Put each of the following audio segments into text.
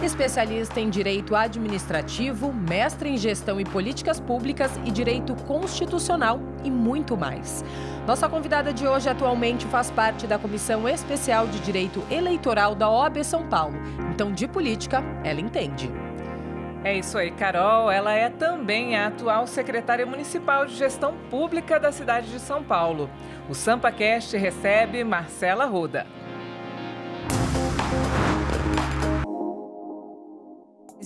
Especialista em Direito Administrativo, mestre em Gestão e Políticas Públicas e Direito Constitucional e muito mais. Nossa convidada de hoje atualmente faz parte da Comissão Especial de Direito Eleitoral da OAB São Paulo. Então, de política, ela entende. É isso aí, Carol. Ela é também a atual secretária municipal de Gestão Pública da cidade de São Paulo. O SampaCast recebe Marcela Ruda.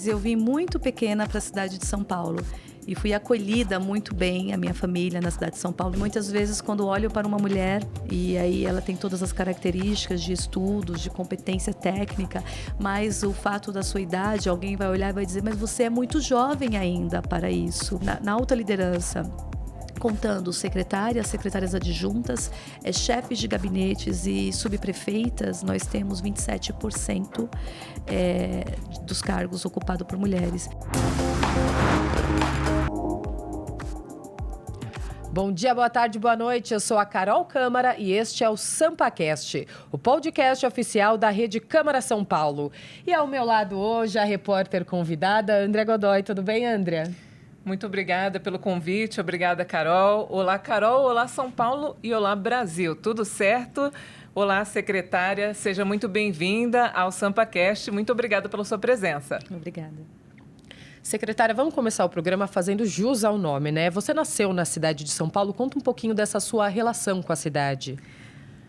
Eu vim muito pequena para a cidade de São Paulo e fui acolhida muito bem, a minha família, na cidade de São Paulo. Muitas vezes, quando olho para uma mulher, e aí ela tem todas as características de estudos, de competência técnica, mas o fato da sua idade, alguém vai olhar e vai dizer, mas você é muito jovem ainda para isso. Na alta liderança, contando secretárias adjuntas, chefes de gabinetes e subprefeitas, nós temos 27% dos cargos ocupados por mulheres. Bom dia, boa tarde, boa noite. Eu sou a Carol Câmara e este é o SampaCast, o podcast oficial da Rede Câmara São Paulo. E ao meu lado hoje a repórter convidada, André Godoy. Tudo bem, André? Muito obrigada pelo convite, obrigada, Carol. Olá, Carol, olá, São Paulo e olá, Brasil. Tudo certo? Olá, secretária, seja muito bem-vinda ao SampaCast. Muito obrigada pela sua presença. Obrigada. Secretária, vamos começar o programa fazendo jus ao nome, né? Você nasceu na cidade de São Paulo, conta um pouquinho dessa sua relação com a cidade.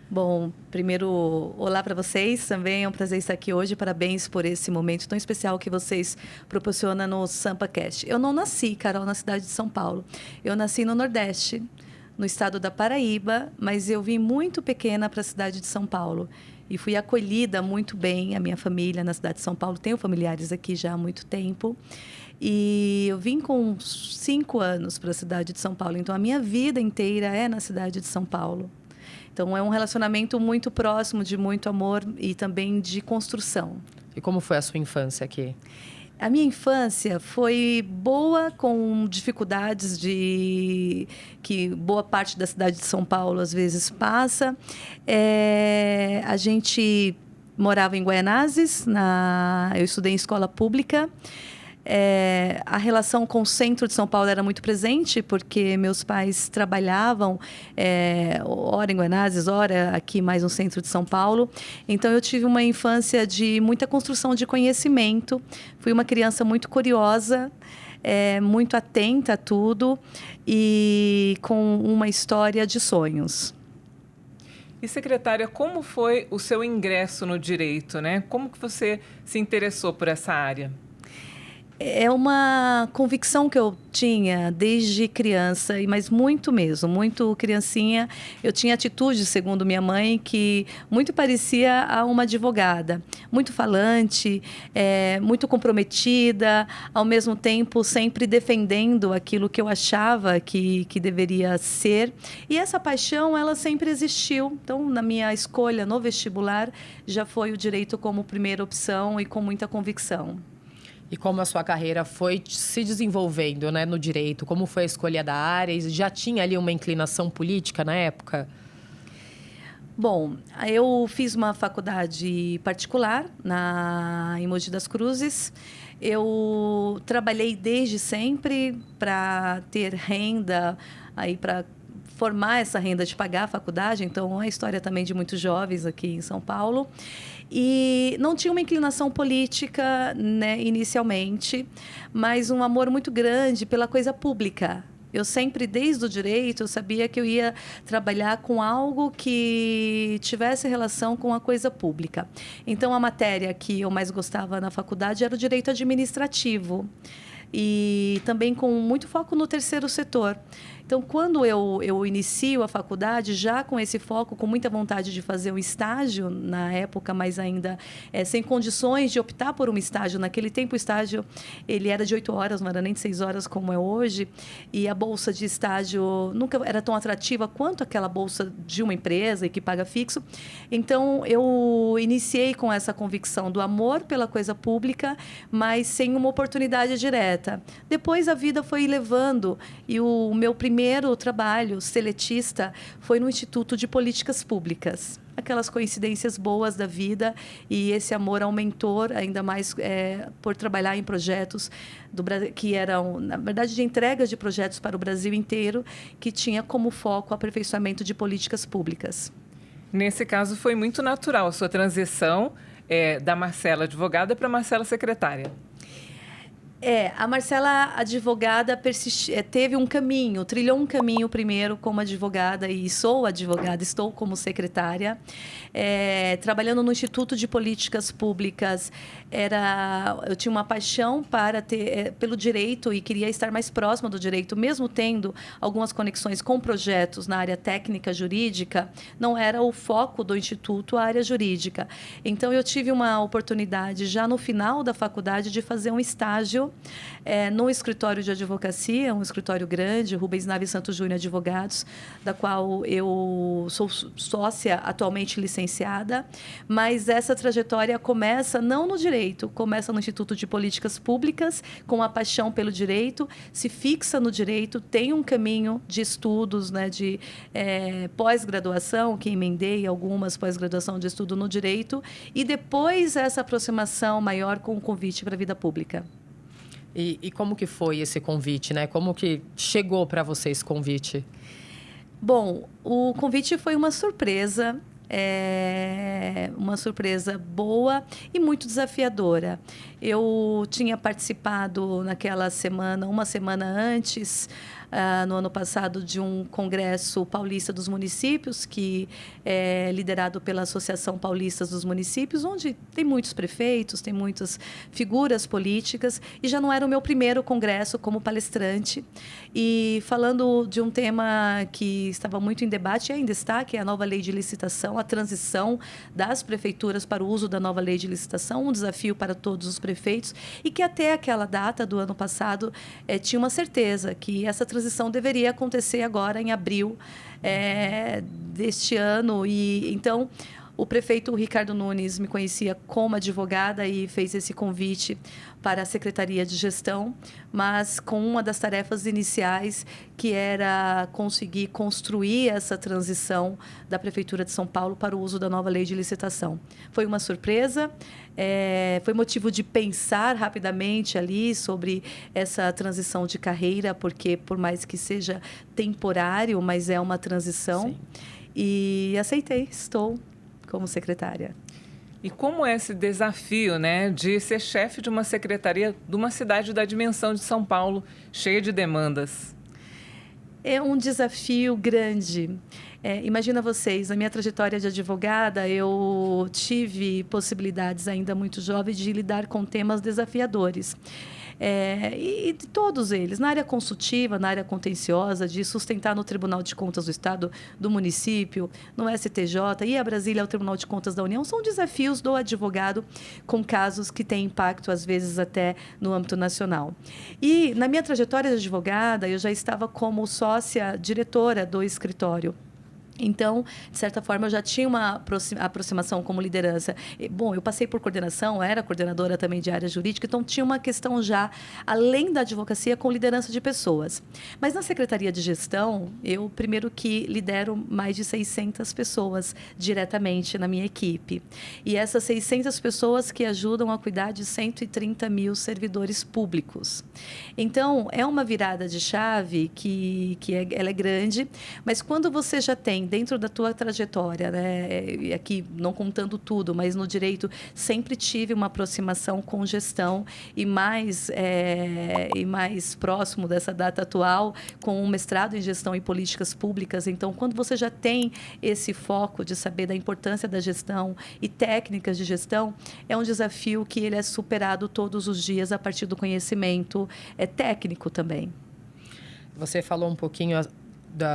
Bom, primeiro, olá para vocês também, é um prazer estar aqui hoje, parabéns por esse momento tão especial que vocês proporcionam no SampaCast. Eu não nasci, Carol, na cidade de São Paulo, eu nasci no Nordeste, no estado da Paraíba, mas eu vim muito pequena para a cidade de São Paulo e fui acolhida muito bem, a minha família na cidade de São Paulo, tenho familiares aqui já há muito tempo. E eu vim com 5 anos para a cidade de São Paulo, então a minha vida inteira é na cidade de São Paulo. Então, é um relacionamento muito próximo, de muito amor e também de construção. E como foi a sua infância aqui? A minha infância foi boa, com dificuldades que boa parte da cidade de São Paulo, às vezes, passa. A gente morava em Guaianazes, eu estudei em escola pública. A relação com o centro de São Paulo era muito presente, porque meus pais trabalhavam ora em Guaianazes, ora aqui mais no centro de São Paulo. Então, eu tive uma infância de muita construção de conhecimento. Fui uma criança muito curiosa, muito atenta a tudo e com uma história de sonhos. E, secretária, como foi o seu ingresso no direito, né? Como que você se interessou por essa área? É uma convicção que eu tinha desde criança, mas muito mesmo, muito criancinha. Eu tinha atitude, segundo minha mãe, que muito parecia a uma advogada. Muito falante, muito comprometida, ao mesmo tempo sempre defendendo aquilo que eu achava que deveria ser. E essa paixão, ela sempre existiu. Então, na minha escolha no vestibular, já foi o direito como primeira opção e com muita convicção. E como a sua carreira foi se desenvolvendo, né, no direito? Como foi a escolha da área? E já tinha ali uma inclinação política na época? Bom, eu fiz uma faculdade particular em Mogi das Cruzes. Eu trabalhei desde sempre para ter renda, para formar essa renda de pagar a faculdade. Então, é a história também de muitos jovens aqui em São Paulo. E não tinha uma inclinação política, né, inicialmente, mas um amor muito grande pela coisa pública. Eu sempre, desde o direito, eu sabia que eu ia trabalhar com algo que tivesse relação com a coisa pública. Então, a matéria que eu mais gostava na faculdade era o direito administrativo. E também com muito foco no terceiro setor. Então, quando eu inicio a faculdade, já com esse foco, com muita vontade de fazer um estágio na época, mas ainda sem condições de optar por um estágio. Naquele tempo, o estágio ele era de 8 horas, não era nem de 6 horas como é hoje. E a bolsa de estágio nunca era tão atrativa quanto aquela bolsa de uma empresa e que paga fixo. Então, eu iniciei com essa convicção do amor pela coisa pública, mas sem uma oportunidade direta. Depois, a vida foi levando e o meu primeiro trabalho seletista foi no Instituto de Políticas Públicas. aquelas coincidências boas da vida, e esse amor aumentou ainda mais por trabalhar em projetos que eram, na verdade, de entregas de projetos para o Brasil inteiro, que tinha como foco o aperfeiçoamento de políticas públicas. Nesse caso, foi muito natural a sua transição da Marcela advogada para a Marcela secretária. A Marcela, advogada, teve um caminho, trilhou um caminho primeiro como advogada, e sou advogada, estou como secretária, trabalhando no Instituto de Políticas Públicas. Eu tinha uma paixão pelo direito e queria estar mais próxima do direito, mesmo tendo algumas conexões com projetos na área técnica jurídica, não era o foco do Instituto a área jurídica. Então, eu tive uma oportunidade, já no final da faculdade, de fazer um estágio no escritório de advocacia, um escritório grande, Rubens Naves Santos Júnior Advogados, da qual eu sou sócia, atualmente licenciada, mas essa trajetória começa não no direito, começa no Instituto de Políticas Públicas, com a paixão pelo direito, se fixa no direito, tem um caminho de estudos, né, de pós-graduação, que emendei algumas pós-graduação de estudo no direito, e depois essa aproximação maior com o convite para a vida pública. E como que foi esse convite, né? Como que chegou para você esse convite? Bom, o convite foi uma surpresa boa e muito desafiadora. Eu tinha participado naquela semana, uma semana antes, no ano passado, de um congresso paulista dos municípios, que é liderado pela Associação Paulista dos Municípios, onde tem muitos prefeitos, tem muitas figuras políticas, e já não era o meu primeiro congresso como palestrante. E falando de um tema que estava muito em debate, e ainda está, que é a nova lei de licitação, a transição das prefeituras para o uso da nova lei de licitação, um desafio para todos os prefeitos, e que até aquela data do ano passado tinha uma certeza que essa transição deveria acontecer agora em abril deste ano. E então o prefeito Ricardo Nunes me conhecia como advogada e fez esse convite para a Secretaria de Gestão, mas com uma das tarefas iniciais, que era conseguir construir essa transição da Prefeitura de São Paulo para o uso da nova lei de licitação. Foi uma surpresa, foi motivo de pensar rapidamente ali sobre essa transição de carreira, porque por mais que seja temporário, mas é uma transição. Sim. E aceitei, estou como secretária. E como é esse desafio, né, de ser chefe de uma secretaria de uma cidade da dimensão de São Paulo, cheia de demandas? É um desafio grande. Imagina vocês, na minha trajetória de advogada, eu tive possibilidades ainda muito jovem de lidar com temas desafiadores. E todos eles, na área consultiva, na área contenciosa, de sustentar no Tribunal de Contas do Estado, do município, no STJ e a Brasília ao Tribunal de Contas da União, são desafios do advogado com casos que têm impacto, às vezes, até no âmbito nacional. E, na minha trajetória de advogada, eu já estava como sócia diretora do escritório. Então, de certa forma, eu já tinha uma aproximação como liderança. Bom, eu passei por coordenação, era coordenadora também de área jurídica, então tinha uma questão já, além da advocacia, com liderança de pessoas. Mas na Secretaria de Gestão, eu primeiro que lidero mais de 600 pessoas diretamente na minha equipe. E essas 600 pessoas que ajudam a cuidar de 130 mil servidores públicos. Então, é uma virada de chave ela é grande, mas quando você já tem dentro da tua trajetória, né? E aqui não contando tudo, mas no direito sempre tive uma aproximação com gestão e mais próximo dessa data atual com um mestrado em gestão e políticas públicas. Então, quando você já tem esse foco de saber da importância da gestão e técnicas de gestão, é um desafio que ele é superado todos os dias a partir do conhecimento técnico também. Você falou um pouquinho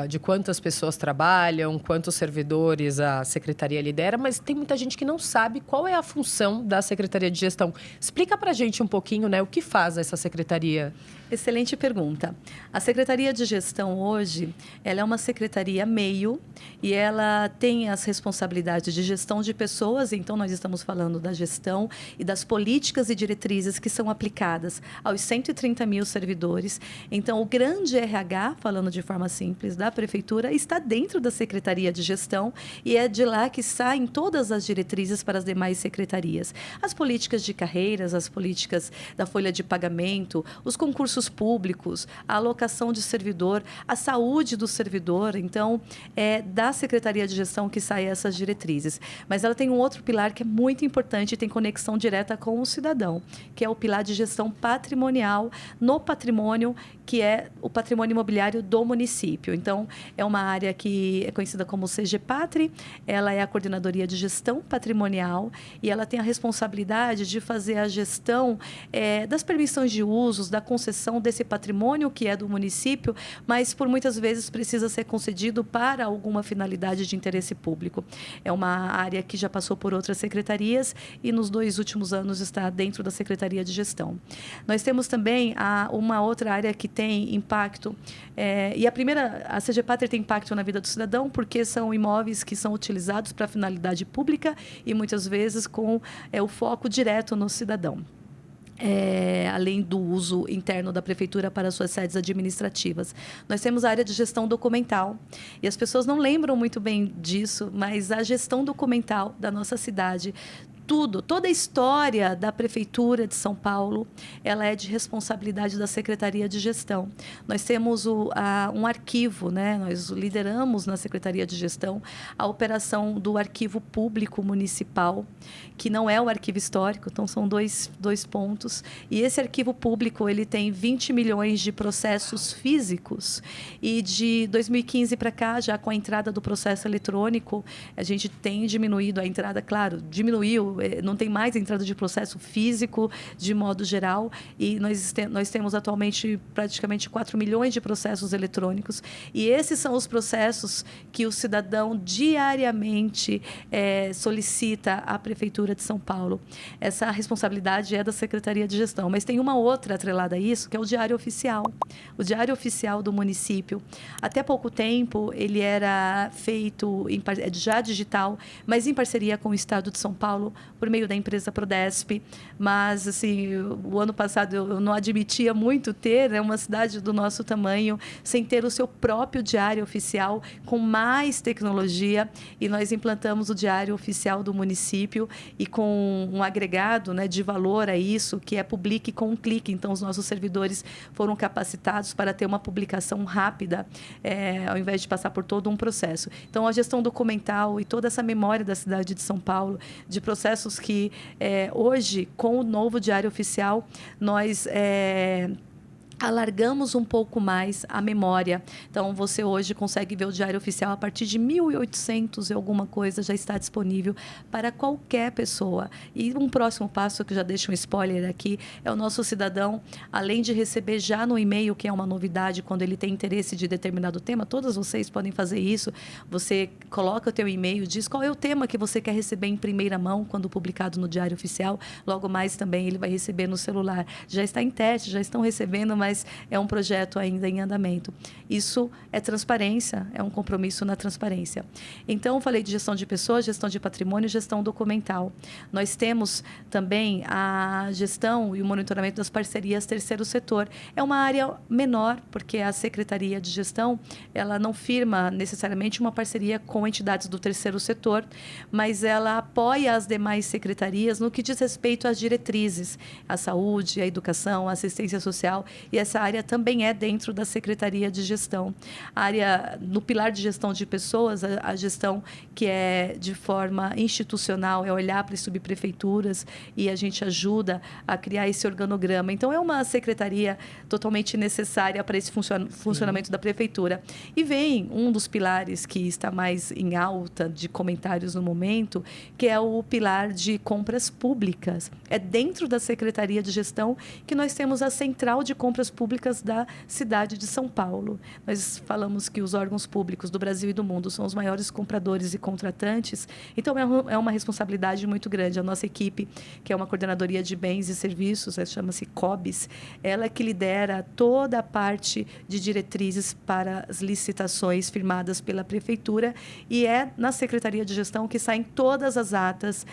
de quantas pessoas trabalham, quantos servidores a Secretaria lidera, mas tem muita gente que não sabe qual é a função da Secretaria de Gestão. Explica para a gente um pouquinho, né, o que faz essa Secretaria. Excelente pergunta. A Secretaria de Gestão hoje, ela é uma secretaria meio e ela tem as responsabilidades de gestão de pessoas, então nós estamos falando da gestão e das políticas e diretrizes que são aplicadas aos 130 mil servidores. Então, o grande RH, falando de forma simples, da Prefeitura, está dentro da Secretaria de Gestão e é de lá que saem todas as diretrizes para as demais secretarias. As políticas de carreiras, as políticas da folha de pagamento, os concursos públicos, a alocação de servidor, a saúde do servidor. Então, é da Secretaria de Gestão que saem essas diretrizes. Mas ela tem um outro pilar que é muito importante e tem conexão direta com o cidadão, que é o pilar de gestão patrimonial no patrimônio, que é o patrimônio imobiliário do município. Então, é uma área que é conhecida como CGPatri, ela é a Coordenadoria de Gestão Patrimonial e ela tem a responsabilidade de fazer a gestão das permissões de usos, da concessão desse patrimônio que é do município, mas por muitas vezes precisa ser concedido para alguma finalidade de interesse público. É uma área que já passou por outras secretarias e nos 2 últimos anos está dentro da Secretaria de Gestão. Nós temos também uma outra área que tem impacto, e a CGPatri tem impacto na vida do cidadão porque são imóveis que são utilizados para finalidade pública e muitas vezes com o foco direto no cidadão. Além do uso interno da prefeitura para suas sedes administrativas. Nós temos a área de gestão documental. E as pessoas não lembram muito bem disso, mas a gestão documental da nossa cidade, toda a história da Prefeitura de São Paulo, ela é de responsabilidade da Secretaria de Gestão. Nós temos um arquivo, né? Nós lideramos na Secretaria de Gestão a operação do Arquivo Público Municipal, que não é o arquivo histórico, então são dois pontos. E esse arquivo público, ele tem 20 milhões de processos físicos. E de 2015 para cá, já com a entrada do processo eletrônico, a gente tem diminuído a entrada, claro, diminuiu, não tem mais entrada de processo físico de modo geral e nós temos atualmente praticamente 4 milhões de processos eletrônicos e esses são os processos que o cidadão diariamente solicita à Prefeitura de São Paulo. Essa responsabilidade é da Secretaria de Gestão, mas tem uma outra atrelada a isso, que é o Diário Oficial. O Diário Oficial do município. Até pouco tempo, ele era feito já digital, mas em parceria com o Estado de São Paulo, por meio da empresa Prodesp, mas assim, o ano passado eu não admitia muito ter uma cidade do nosso tamanho sem ter o seu próprio diário oficial com mais tecnologia e nós implantamos o Diário Oficial do município e com um agregado, né, de valor a isso, que é Publique com um clique. Então, os nossos servidores foram capacitados para ter uma publicação rápida, ao invés de passar por todo um processo. Então, a gestão documental e toda essa memória da cidade de São Paulo, de processos que hoje, com o novo Diário Oficial, nós alargamos um pouco mais a memória. Então, você hoje consegue ver o Diário Oficial a partir de 1.800 e alguma coisa já está disponível para qualquer pessoa. E um próximo passo, que já deixo um spoiler aqui, é o nosso cidadão, além de receber já no e-mail, que é uma novidade, quando ele tem interesse de determinado tema, todos vocês podem fazer isso. Você coloca o teu e-mail, diz qual é o tema que você quer receber em primeira mão, quando publicado no Diário Oficial. Logo mais também ele vai receber no celular. Já está em teste, já estão recebendo, mas é um projeto ainda em andamento. Isso é transparência, é um compromisso na transparência. Então, falei de gestão de pessoas, gestão de patrimônio, gestão documental. Nós temos também a gestão e o monitoramento das parcerias terceiro setor. É uma área menor, porque a Secretaria de Gestão, ela não firma necessariamente uma parceria com entidades do terceiro setor, mas ela apoia as demais secretarias no que diz respeito às diretrizes, à saúde, à educação, à assistência social, e essa área também é dentro da Secretaria de Gestão. A área, no pilar de gestão de pessoas, a gestão que é de forma institucional, é olhar para as subprefeituras e a gente ajuda a criar esse organograma. Então, é uma secretaria totalmente necessária para esse funcionamento da prefeitura. E vem um dos pilares que está mais em alta de comentários no momento, que é o pilar de compras públicas. É dentro da Secretaria de Gestão que nós temos a Central de Compras políticas públicas da cidade de São Paulo. Nós falamos que os órgãos públicos do Brasil e do mundo são os maiores compradores e contratantes, então é uma responsabilidade muito grande. A nossa equipe, que é uma coordenadoria de bens e serviços, chama-se COBES, ela é que lidera toda a parte de diretrizes para as licitações firmadas pela Prefeitura, e é na Secretaria de Gestão que saem todas as atas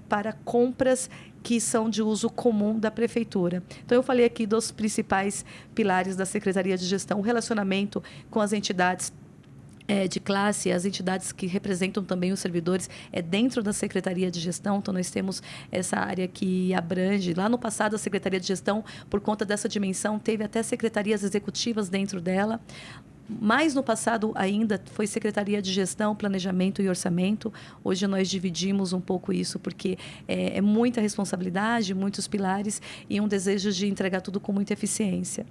para compras que são de uso comum da Prefeitura. Então, eu falei aqui dos principais pilares da Secretaria de Gestão: o relacionamento com as entidades de classe, as entidades que representam também os servidores, dentro da Secretaria de Gestão. Então, nós temos essa área que abrange. Lá no passado, a Secretaria de Gestão, por conta dessa dimensão, teve até secretarias executivas dentro dela. Mas no passado ainda foi Secretaria de Gestão, Planejamento e Orçamento. Hoje nós dividimos um pouco isso, porque é muita responsabilidade, muitos pilares e um desejo de entregar tudo com muita eficiência.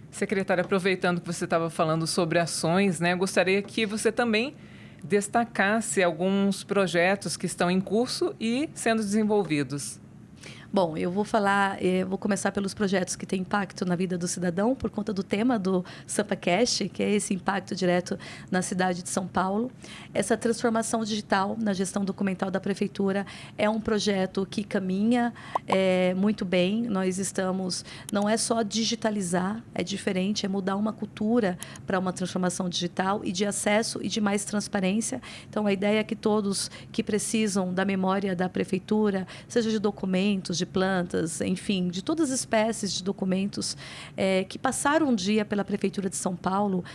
Secretária, aproveitando que você estava falando sobre ações, né, gostaria que você também destacasse alguns projetos que estão em curso e sendo desenvolvidos. Bom, eu vou começar pelos projetos que têm impacto na vida do cidadão, por conta do tema do SampaCast, que é esse impacto direto na cidade de São Paulo. Essa transformação digital na gestão documental da Prefeitura é um projeto que caminha muito bem. Nós estamos, não é só digitalizar, é diferente, é mudar uma cultura para uma transformação digital e de acesso e de mais transparência. Então, a ideia é que todos que precisam da memória da Prefeitura, seja de documentos, de plantas, enfim, de todas as espécies de documentos que passaram um dia pela Prefeitura de São Paulo,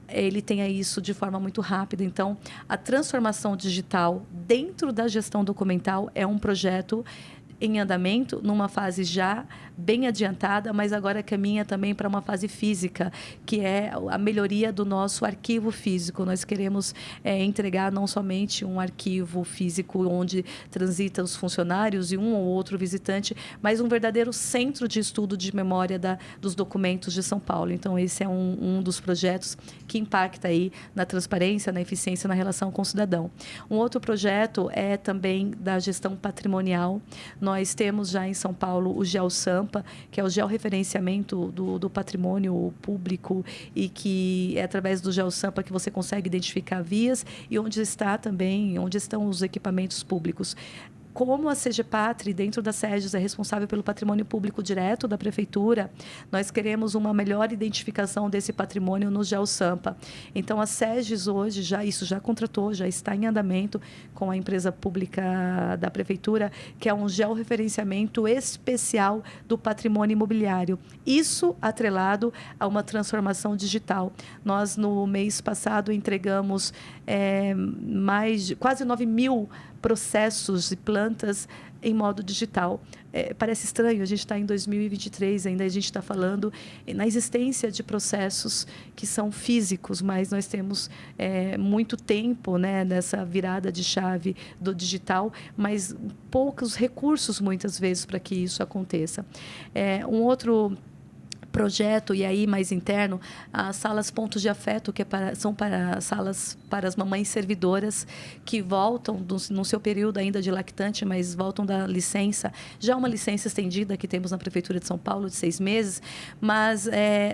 ele tenha isso de forma muito rápida. Então, a transformação digital dentro da gestão documental é um projeto em andamento, numa fase já bem adiantada, mas agora caminha também para uma fase física, que é a melhoria do nosso arquivo físico. Nós queremos entregar não somente um arquivo físico onde transitam os funcionários e um ou outro visitante, mas um verdadeiro centro de estudo de memória dos documentos de São Paulo. Então, esse é um dos projetos que impacta aí na transparência, na eficiência, na relação com o cidadão. Um outro projeto é também da gestão patrimonial. Nós temos já em São Paulo o GeoSampa, que é o georreferenciamento do patrimônio público, e que é através do GeoSampa que você consegue identificar vias e onde estão os equipamentos públicos. Como a CGPatri, dentro da SEGES, é responsável pelo patrimônio público direto da Prefeitura, nós queremos uma melhor identificação desse patrimônio no GeoSampa. Então, a SEGES hoje, isso já contratou, já está em andamento com a empresa pública da Prefeitura, que é um georreferenciamento especial do patrimônio imobiliário. Isso atrelado a uma transformação digital. Nós, no mês passado, entregamos quase 9.000 processos e plantas em modo digital. Parece estranho, a gente está em 2023, ainda a gente está falando na existência de processos que são físicos, mas nós temos muito tempo, né, nessa virada de chave do digital, mas poucos recursos, muitas vezes, para que isso aconteça. Um outro projeto, e aí mais interno, as salas pontos de afeto, que são para salas para as mamães servidoras que voltam no seu período ainda de lactante, mas voltam da licença, já uma licença estendida que temos na Prefeitura de São Paulo de 6 meses, mas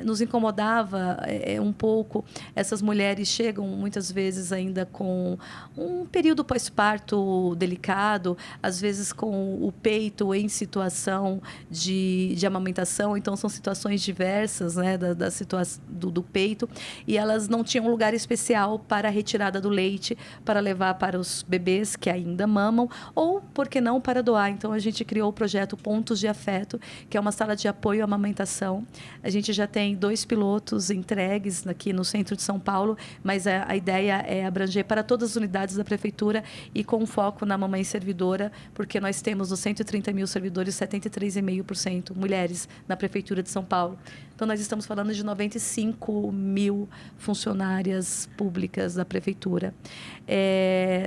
nos incomodava um pouco. Essas mulheres chegam muitas vezes ainda com um período pós-parto delicado, às vezes com o peito em situação de amamentação, então são situações diversas, né, da situação do peito, e elas não tinham um lugar especial para a retirada do leite, para levar para os bebês que ainda mamam, ou, por que não, para doar. Então, a gente criou o projeto Pontos de Afeto, que é uma sala de apoio à amamentação. A gente já tem 2 pilotos entregues aqui no centro de São Paulo, mas a ideia é abranger para todas as unidades da Prefeitura e com foco na mamãe servidora, porque nós temos dos 130 mil servidores, 73,5% mulheres na Prefeitura de São Paulo. Então, Então, nós estamos falando de 95 mil funcionárias públicas da Prefeitura.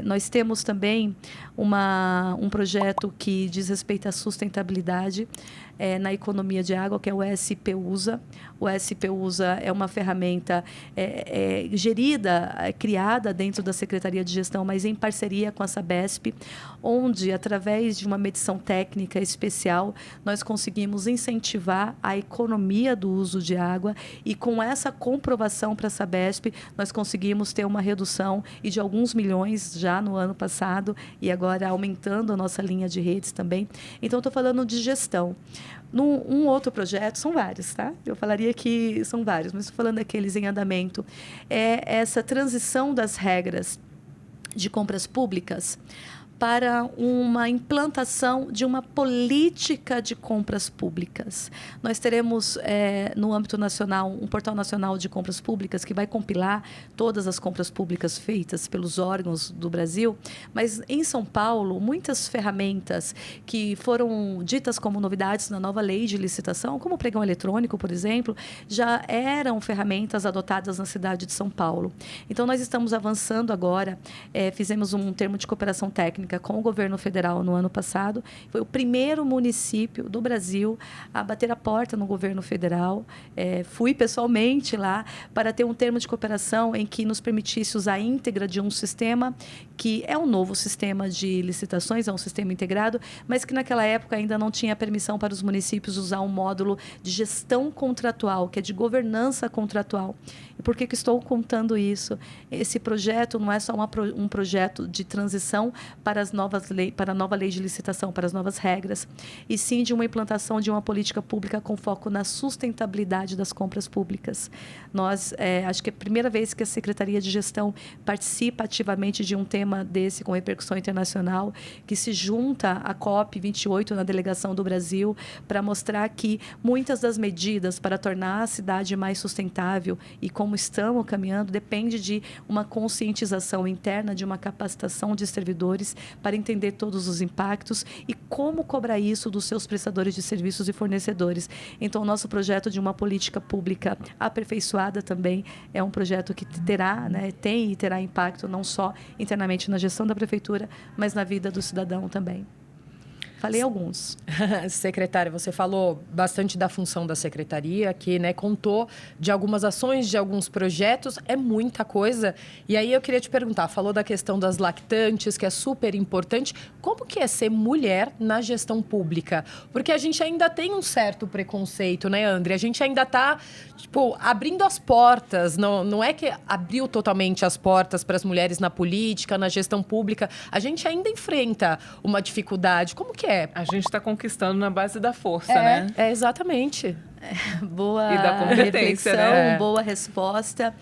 Nós temos também um projeto que diz respeito à sustentabilidade na economia de água, que é o SPUSA. O SPUSA é uma ferramenta gerida, criada dentro da Secretaria de Gestão, mas em parceria com a Sabesp, onde, através de uma medição técnica especial, nós conseguimos incentivar a economia do uso de água e, com essa comprovação para a Sabesp, nós conseguimos ter uma redução e de alguns milhões já no ano passado e agora aumentando a nossa linha de redes também. Então, estou falando de gestão. Um outro projeto, são vários, tá? Eu falaria que são vários, mas estou falando daqueles em andamento. É essa transição das regras de compras públicas para uma implantação de uma política de compras públicas. Nós teremos, no âmbito nacional, um portal nacional de compras públicas que vai compilar todas as compras públicas feitas pelos órgãos do Brasil, mas em São Paulo, muitas ferramentas que foram ditas como novidades na nova lei de licitação, como o pregão eletrônico, por exemplo, já eram ferramentas adotadas na cidade de São Paulo. Então, nós estamos avançando agora, fizemos um termo de cooperação técnica com o governo federal no ano passado. Foi o primeiro município do Brasil a bater a porta no governo federal. Fui pessoalmente lá para ter um termo de cooperação em que nos permitisse usar a íntegra de um sistema que é um novo sistema de licitações, é um sistema integrado, mas que naquela época ainda não tinha permissão para os municípios usar um módulo de gestão contratual, que é de governança contratual. E por que estou contando isso? Esse projeto não é só um projeto de transição para a nova lei de licitação, para as novas regras, e sim de uma implantação de uma política pública com foco na sustentabilidade das compras públicas. Nós, acho que é a primeira vez que a Secretaria de Gestão participa ativamente de um tema desse com repercussão internacional, que se junta à COP28 na delegação do Brasil para mostrar que muitas das medidas para tornar a cidade mais sustentável e como estamos caminhando depende de uma conscientização interna, de uma capacitação de servidores para entender todos os impactos e como cobrar isso dos seus prestadores de serviços e fornecedores. Então, o nosso projeto de uma política pública aperfeiçoada também é um projeto que tem e terá impacto não só internamente na gestão da prefeitura, mas na vida do cidadão também. Falei alguns. Secretária, você falou bastante da função da secretaria aqui, né? Contou de algumas ações, de alguns projetos, é muita coisa. E aí eu queria te perguntar, falou da questão das lactantes, que é super importante. Como que é ser mulher na gestão pública? Porque a gente ainda tem um certo preconceito, né, André? A gente ainda está, abrindo as portas. Não é que abriu totalmente as portas para as mulheres na política, na gestão pública. A gente ainda enfrenta uma dificuldade. Como que é? A gente está conquistando na base da força, né? Exatamente. Boa e da competência, reflexão, né? Boa resposta.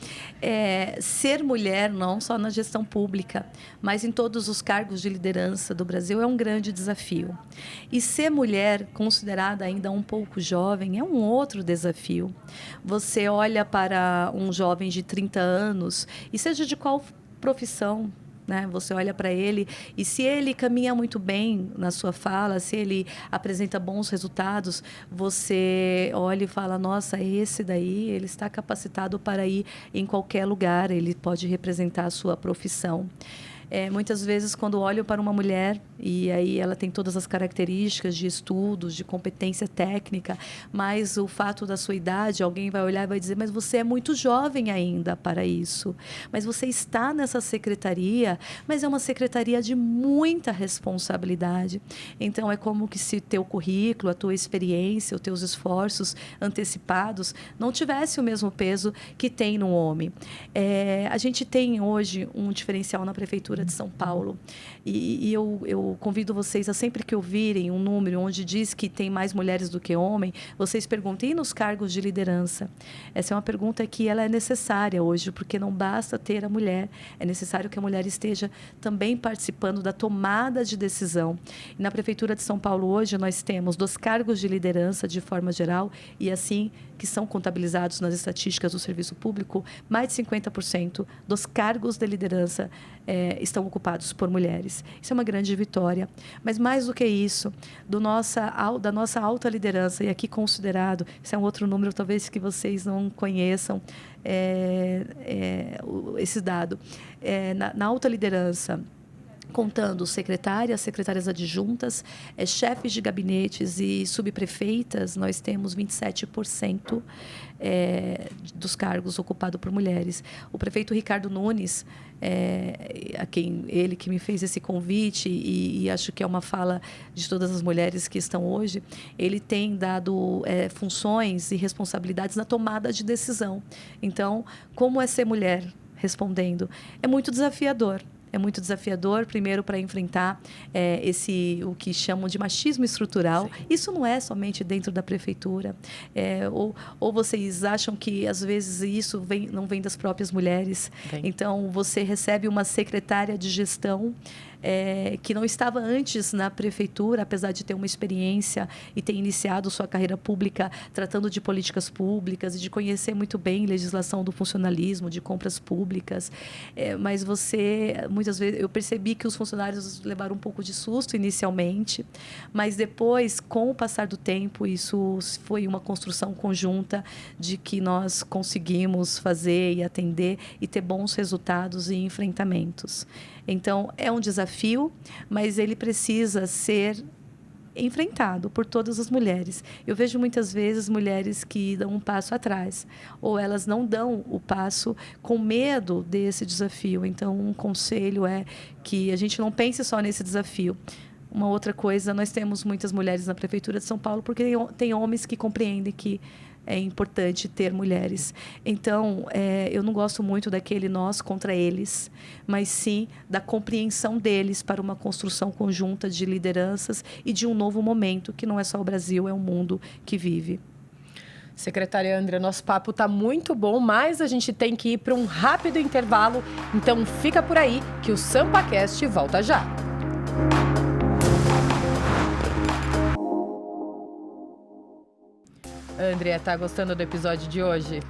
Ser mulher, não só na gestão pública, mas em todos os cargos de liderança do Brasil, é um grande desafio. E ser mulher, considerada ainda um pouco jovem, é um outro desafio. Você olha para um jovem de 30 anos, e seja de qual profissão, né? Você olha para ele e se ele caminha muito bem na sua fala, se ele apresenta bons resultados, você olha e fala, nossa, esse daí, ele está capacitado para ir em qualquer lugar, ele pode representar a sua profissão. Muitas vezes, quando olho para uma mulher, e aí ela tem todas as características de estudos, de competência técnica, mas o fato da sua idade, alguém vai olhar e vai dizer, mas você é muito jovem ainda para isso. Mas você está nessa secretaria, mas é uma secretaria de muita responsabilidade. Então, é como que se teu currículo, a tua experiência, os teus esforços antecipados não tivesse o mesmo peso que tem no homem. A gente tem hoje um diferencial na Prefeitura de São Paulo. E eu convido vocês a sempre que ouvirem um número onde diz que tem mais mulheres do que homens, vocês perguntem, e nos cargos de liderança? Essa é uma pergunta que ela é necessária hoje, porque não basta ter a mulher, é necessário que a mulher esteja também participando da tomada de decisão. E na Prefeitura de São Paulo hoje nós temos dos cargos de liderança de forma geral, e assim que são contabilizados nas estatísticas do serviço público, mais de 50% dos cargos de liderança estão ocupados por mulheres. Isso é uma grande vitória. Mas mais do que isso, da nossa alta liderança, e aqui considerado, esse é um outro número talvez que vocês não conheçam, esse dado. Na alta liderança, contando secretárias adjuntas, chefes de gabinetes e subprefeitas, nós temos 27% dos cargos ocupados por mulheres. O prefeito Ricardo Nunes, ele que me fez esse convite, e acho que é uma fala de todas as mulheres que estão hoje, ele tem dado funções e responsabilidades na tomada de decisão. Então, como é ser mulher respondendo? É muito desafiador. É muito desafiador, primeiro, para enfrentar o que chamam de machismo estrutural. Sim. Isso não é somente dentro da prefeitura. Ou vocês acham que, às vezes, isso não vem das próprias mulheres? Bem. Então, você recebe uma secretária de gestão que não estava antes na prefeitura, apesar de ter uma experiência e ter iniciado sua carreira pública tratando de políticas públicas e de conhecer muito bem legislação do funcionalismo, de compras públicas. Mas muitas vezes, eu percebi que os funcionários levaram um pouco de susto inicialmente, mas depois, com o passar do tempo, isso foi uma construção conjunta de que nós conseguimos fazer e atender e ter bons resultados e enfrentamentos. Então, é um desafio, mas ele precisa ser enfrentado por todas as mulheres. Eu vejo muitas vezes mulheres que dão um passo atrás, ou elas não dão o passo com medo desse desafio. Então, um conselho é que a gente não pense só nesse desafio. Uma outra coisa, nós temos muitas mulheres na Prefeitura de São Paulo, porque tem homens que compreendem que é importante ter mulheres. Então, eu não gosto muito daquele nós contra eles, mas sim da compreensão deles para uma construção conjunta de lideranças e de um novo momento, que não é só o Brasil, é o mundo que vive. Secretária Andrea, nosso papo está muito bom, mas a gente tem que ir para um rápido intervalo. Então, fica por aí que o SampaCast volta já. Andrea, tá gostando do episódio de hoje?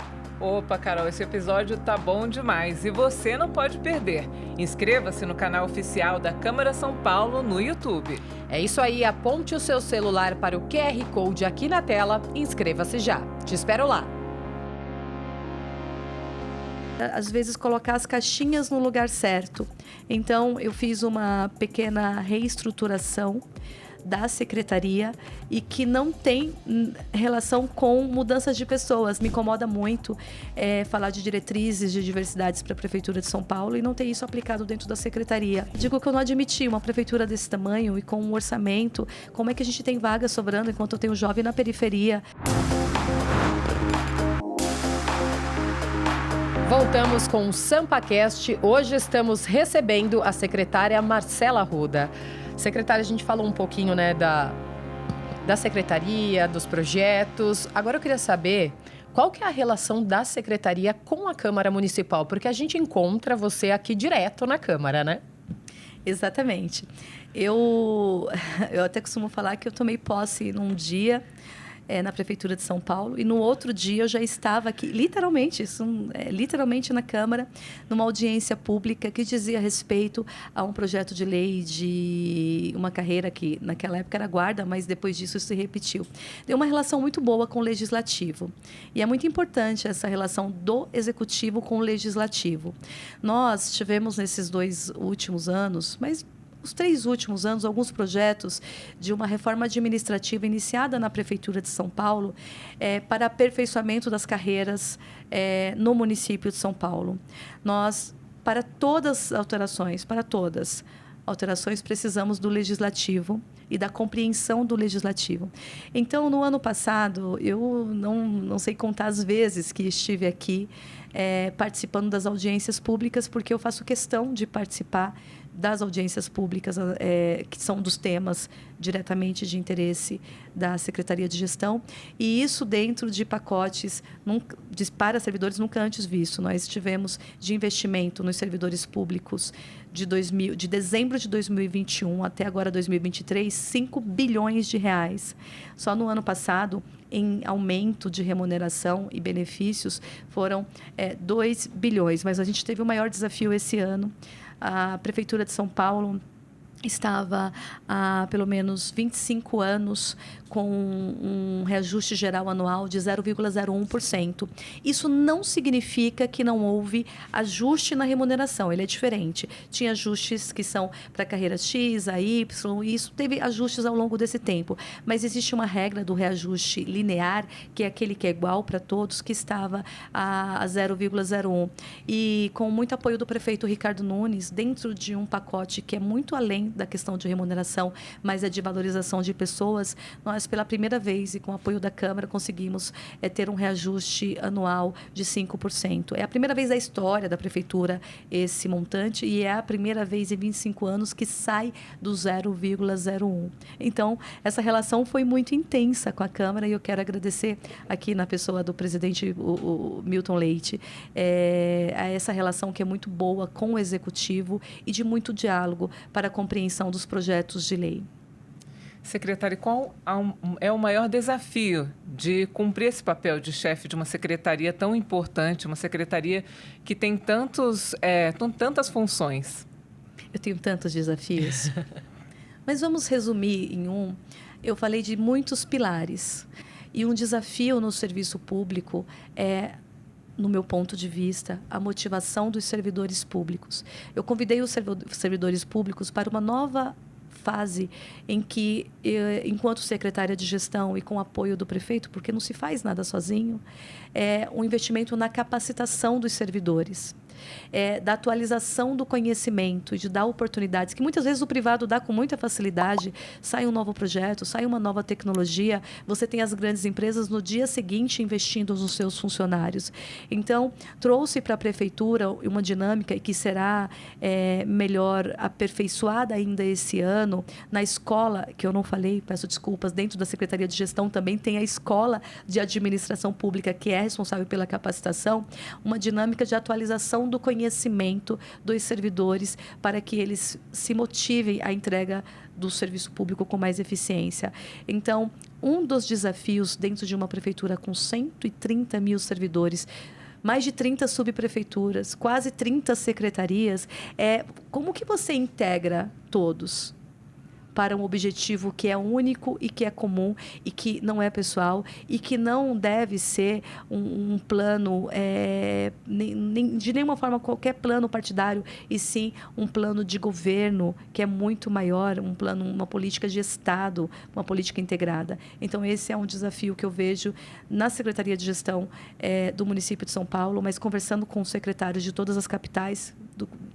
Opa, Carol, esse episódio tá bom demais e você não pode perder. Inscreva-se no canal oficial da Câmara São Paulo no YouTube. É isso aí, aponte o seu celular para o QR Code aqui na tela e inscreva-se já. Te espero lá. Às vezes, colocar as caixinhas no lugar certo. Então, eu fiz uma pequena reestruturação da secretaria e que não tem relação com mudanças de pessoas. Me incomoda muito falar de diretrizes de diversidades para a Prefeitura de São Paulo e não ter isso aplicado dentro da secretaria. Digo que eu não admiti uma prefeitura desse tamanho e com um orçamento. Como é que a gente tem vaga sobrando enquanto eu tenho jovem na periferia? Voltamos com o SampaCast. Hoje estamos recebendo a secretária Marcela Arruda. Secretária, a gente falou um pouquinho, né, da secretaria, dos projetos. Agora eu queria saber qual que é a relação da secretaria com a Câmara Municipal, porque a gente encontra você aqui direto na Câmara, né? Exatamente. Eu até costumo falar que eu tomei posse num dia na Prefeitura de São Paulo, e no outro dia eu já estava aqui, literalmente na Câmara, numa audiência pública que dizia respeito a um projeto de lei de uma carreira que naquela época era guarda, mas depois disso se repetiu. Deu uma relação muito boa com o Legislativo. E é muito importante essa relação do Executivo com o Legislativo. Nós tivemos nesses 2 últimos anos, mas os 3 últimos anos, alguns projetos de uma reforma administrativa iniciada na Prefeitura de São Paulo para aperfeiçoamento das carreiras no município de São Paulo. Nós, para todas as alterações, precisamos do Legislativo e da compreensão do Legislativo. Então, no ano passado, eu não sei contar as vezes que estive aqui participando das audiências públicas, porque eu faço questão de participar das audiências públicas, que são dos temas diretamente de interesse da Secretaria de Gestão, e isso dentro de pacotes para servidores nunca antes visto. Nós tivemos de investimento nos servidores públicos de dezembro de 2021 até agora 2023, 5 bilhões de reais. Só no ano passado, em aumento de remuneração e benefícios, foram 2 bilhões. Mas a gente teve o maior desafio esse ano, a Prefeitura de São Paulo estava há pelo menos 25 anos com um reajuste geral anual de 0,01%. Isso não significa que não houve ajuste na remuneração, ele é diferente. Tinha ajustes que são para carreiras X, a Y, e isso teve ajustes ao longo desse tempo. Mas existe uma regra do reajuste linear, que é aquele que é igual para todos, que estava a 0,01. E com muito apoio do prefeito Ricardo Nunes, dentro de um pacote que é muito além da questão de remuneração, mas é de valorização de pessoas, nós, pela primeira vez, e com o apoio da Câmara, conseguimos ter um reajuste anual de 5%. É a primeira vez da história da Prefeitura esse montante e é a primeira vez em 25 anos que sai do 0,01. Então, essa relação foi muito intensa com a Câmara e eu quero agradecer aqui na pessoa do presidente o Milton Leite, a essa relação que é muito boa com o Executivo e de muito diálogo para a compreensão dos projetos de lei. Secretária, qual é o maior desafio de cumprir esse papel de chefe de uma secretaria tão importante, uma secretaria que tem tantas funções? Eu tenho tantos desafios. Mas vamos resumir em um. Eu falei de muitos pilares. E um desafio no serviço público é, no meu ponto de vista, a motivação dos servidores públicos. Eu convidei os servidores públicos para uma nova fase em que, enquanto secretária de gestão e com apoio do prefeito, porque não se faz nada sozinho, é um investimento na capacitação dos servidores. Da atualização do conhecimento, de dar oportunidades, que muitas vezes o privado dá com muita facilidade, sai um novo projeto, sai uma nova tecnologia, você tem as grandes empresas no dia seguinte investindo nos seus funcionários. Então, trouxe para a Prefeitura uma dinâmica que será melhor aperfeiçoada ainda esse ano. Na escola, que eu não falei, peço desculpas, dentro da Secretaria de Gestão também tem a Escola de Administração Pública, que é responsável pela capacitação, uma dinâmica de atualização do conhecimento dos servidores para que eles se motivem à entrega do serviço público com mais eficiência. Então, um dos desafios dentro de uma prefeitura com 130 mil servidores, mais de 30 subprefeituras, quase 30 secretarias, como que você integra todos para um objetivo que é único e que é comum e que não é pessoal e que não deve ser um plano, de nenhuma forma qualquer plano partidário, e sim um plano de governo que é muito maior, um plano, uma política de Estado, uma política integrada. Então, esse é um desafio que eu vejo na Secretaria de Gestão do município de São Paulo, mas conversando com os secretários de todas as capitais,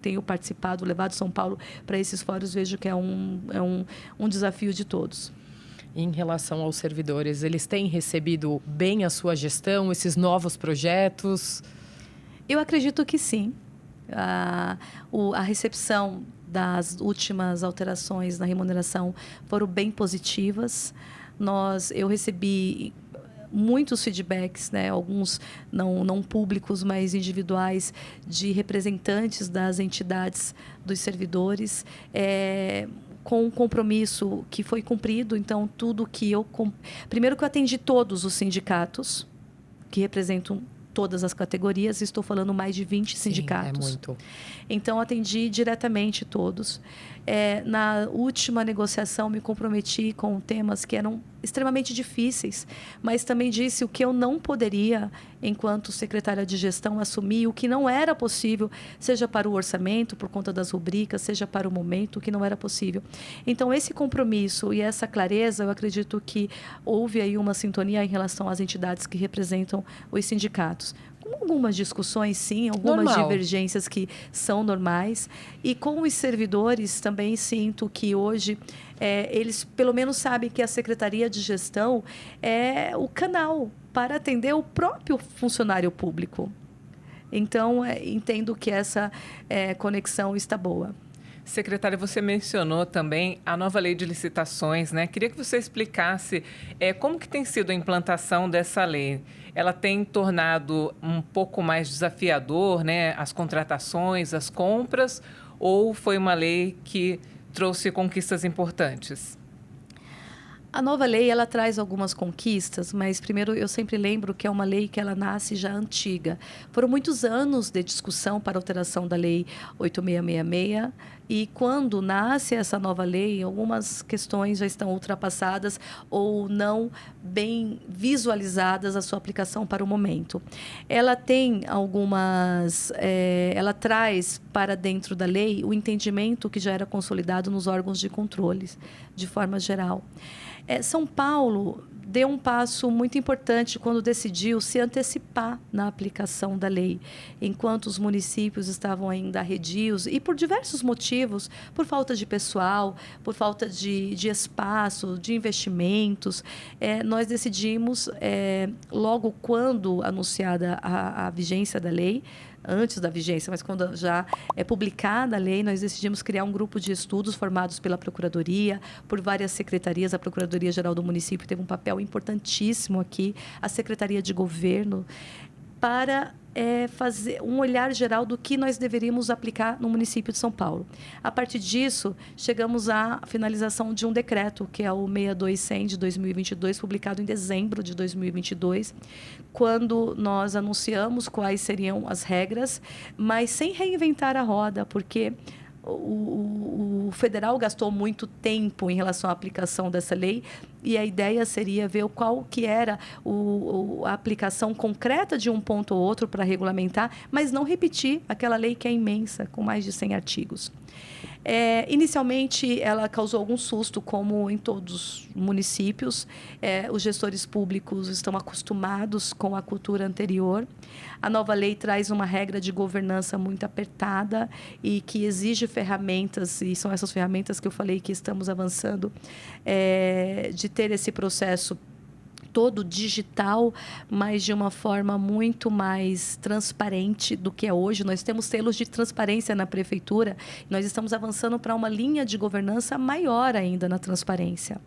tenho participado, levado São Paulo para esses fóruns, vejo que é um desafio de todos. Em relação aos servidores, eles têm recebido bem a sua gestão, esses novos projetos? Eu acredito que sim. A recepção das últimas alterações na remuneração foram bem positivas. Eu recebi muitos feedbacks, né? Alguns não públicos, mas individuais, de representantes das entidades dos servidores, com um compromisso que foi cumprido. Então, tudo que primeiro que eu atendi todos os sindicatos, que representam todas as categorias, estou falando mais de 20 sindicatos. É muito. Então, atendi diretamente todos. Na última negociação, me comprometi com temas que eram extremamente difíceis, mas também disse o que eu não poderia, enquanto secretária de gestão, assumir, o que não era possível, seja para o orçamento, por conta das rubricas, seja para o momento, o que não era possível. Então, esse compromisso e essa clareza, eu acredito que houve aí uma sintonia em relação às entidades que representam os sindicatos. Algumas discussões, sim, algumas divergências que são normais. E com os servidores, também sinto que hoje eles, pelo menos, sabem que a Secretaria de Gestão é o canal para atender o próprio funcionário público. Então, entendo que essa conexão está boa. Secretária, você mencionou também a nova lei de licitações, né? Queria que você explicasse como que tem sido a implantação dessa lei. Ela tem tornado um pouco mais desafiador, né, as contratações, as compras, ou foi uma lei que trouxe conquistas importantes? A nova lei, ela traz algumas conquistas, mas primeiro eu sempre lembro que é uma lei que ela nasce já antiga. Foram muitos anos de discussão para alteração da lei 8666 e quando nasce essa nova lei, algumas questões já estão ultrapassadas ou não bem visualizadas a sua aplicação para o momento. Ela tem ela traz para dentro da lei o entendimento que já era consolidado nos órgãos de controle, de forma geral. São Paulo deu um passo muito importante quando decidiu se antecipar na aplicação da lei, enquanto os municípios estavam ainda arredios e por diversos motivos, por falta de pessoal, por falta de espaço, de investimentos, nós decidimos, logo quando anunciada a vigência da lei, antes da vigência, mas quando já é publicada a lei, nós decidimos criar um grupo de estudos formados pela Procuradoria, por várias secretarias. A Procuradoria-Geral do Município teve um papel importantíssimo aqui, a Secretaria de Governo, para fazer um olhar geral do que nós deveríamos aplicar no município de São Paulo. A partir disso, chegamos à finalização de um decreto, que é o 62100 de 2022, publicado em dezembro de 2022, quando nós anunciamos quais seriam as regras, mas sem reinventar a roda, porque o federal gastou muito tempo em relação à aplicação dessa lei e a ideia seria ver qual que era a aplicação concreta de um ponto ou outro para regulamentar, mas não repetir aquela lei que é imensa, com mais de 100 artigos. Inicialmente, ela causou algum susto, como em todos os municípios. Os gestores públicos estão acostumados com a cultura anterior. A nova lei traz uma regra de governança muito apertada e que exige ferramentas, e são essas ferramentas que eu falei que estamos avançando, de ter esse processo todo digital, mas de uma forma muito mais transparente do que é hoje. Nós temos selos de transparência na prefeitura, nós estamos avançando para uma linha de governança maior ainda na transparência.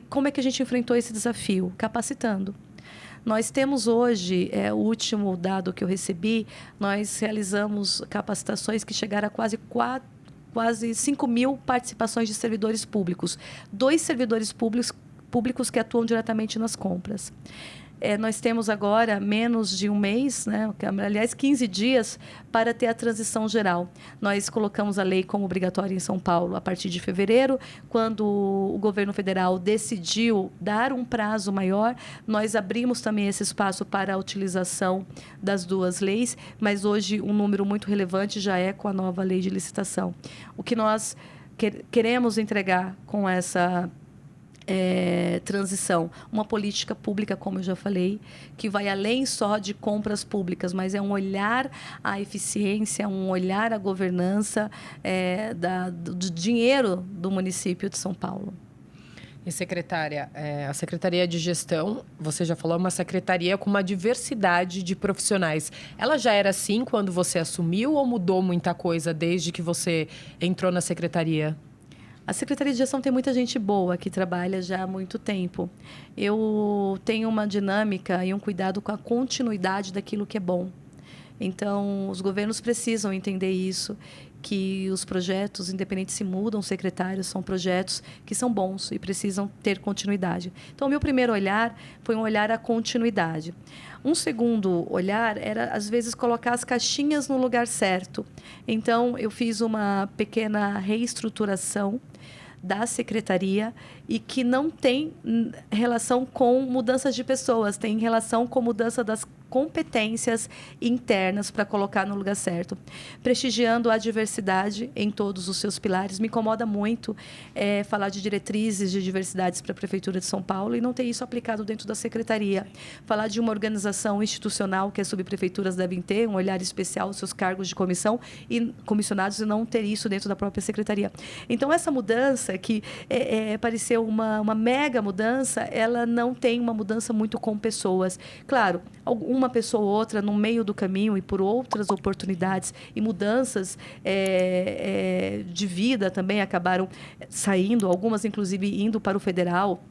Como é que a gente enfrentou esse desafio? Capacitando. Nós temos hoje, o último dado que eu recebi, nós realizamos capacitações que chegaram a quase 5 mil participações de servidores públicos. 2 servidores públicos que atuam diretamente nas compras. Nós temos agora menos de um mês, aliás, 15 dias, para ter a transição geral. Nós colocamos a lei como obrigatória em São Paulo a partir de fevereiro. Quando o governo federal decidiu dar um prazo maior, nós abrimos também esse espaço para a utilização das 2 leis, mas hoje um número muito relevante já é com a nova lei de licitação. O que nós queremos entregar com essa transição, uma política pública, como eu já falei, que vai além só de compras públicas, mas é um olhar à eficiência, um olhar à governança do dinheiro do município de São Paulo. E, secretária, a Secretaria de Gestão, você já falou, é uma secretaria com uma diversidade de profissionais. Ela já era assim quando você assumiu ou mudou muita coisa desde que você entrou na secretaria? A Secretaria de Gestão tem muita gente boa que trabalha já há muito tempo. Eu tenho uma dinâmica e um cuidado com a continuidade daquilo que é bom. Então, os governos precisam entender isso, que os projetos, independente se mudam secretários, são projetos que são bons e precisam ter continuidade. Então, o meu primeiro olhar foi um olhar à continuidade. Um segundo olhar era, às vezes, colocar as caixinhas no lugar certo. Então, eu fiz uma pequena reestruturação da secretaria e que não tem relação com mudanças de pessoas, tem relação com mudança das competências internas para colocar no lugar certo, prestigiando a diversidade em todos os seus pilares. Me incomoda muito falar de diretrizes de diversidades para a Prefeitura de São Paulo e não ter isso aplicado dentro da secretaria. Falar de uma organização institucional que as subprefeituras devem ter, um olhar especial aos seus cargos de comissão e comissionados e não ter isso dentro da própria secretaria. Então, essa mudança que pareceu uma mega mudança, ela não tem uma mudança muito com pessoas. Claro, uma pessoa ou outra no meio do caminho e por outras oportunidades e mudanças de vida também acabaram saindo, algumas inclusive indo para o federal,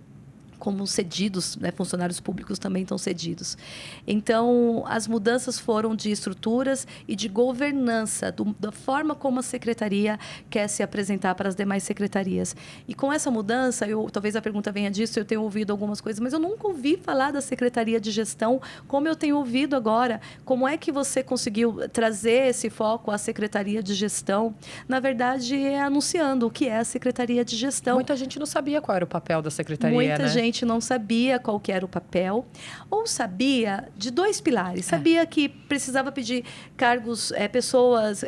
como cedidos, né? Funcionários públicos também estão cedidos. Então, as mudanças foram de estruturas e de governança, da forma como a secretaria quer se apresentar para as demais secretarias. E com essa mudança, talvez a pergunta venha disso, eu tenho ouvido algumas coisas, mas eu nunca ouvi falar da Secretaria de Gestão como eu tenho ouvido agora. Como é que você conseguiu trazer esse foco à Secretaria de Gestão? Na verdade, é anunciando o que é a Secretaria de Gestão. Muita gente não sabia qual era o papel da secretaria, Muita né? gente não sabia qual que era o papel, ou sabia de 2 pilares. Sabia que precisava pedir cargos,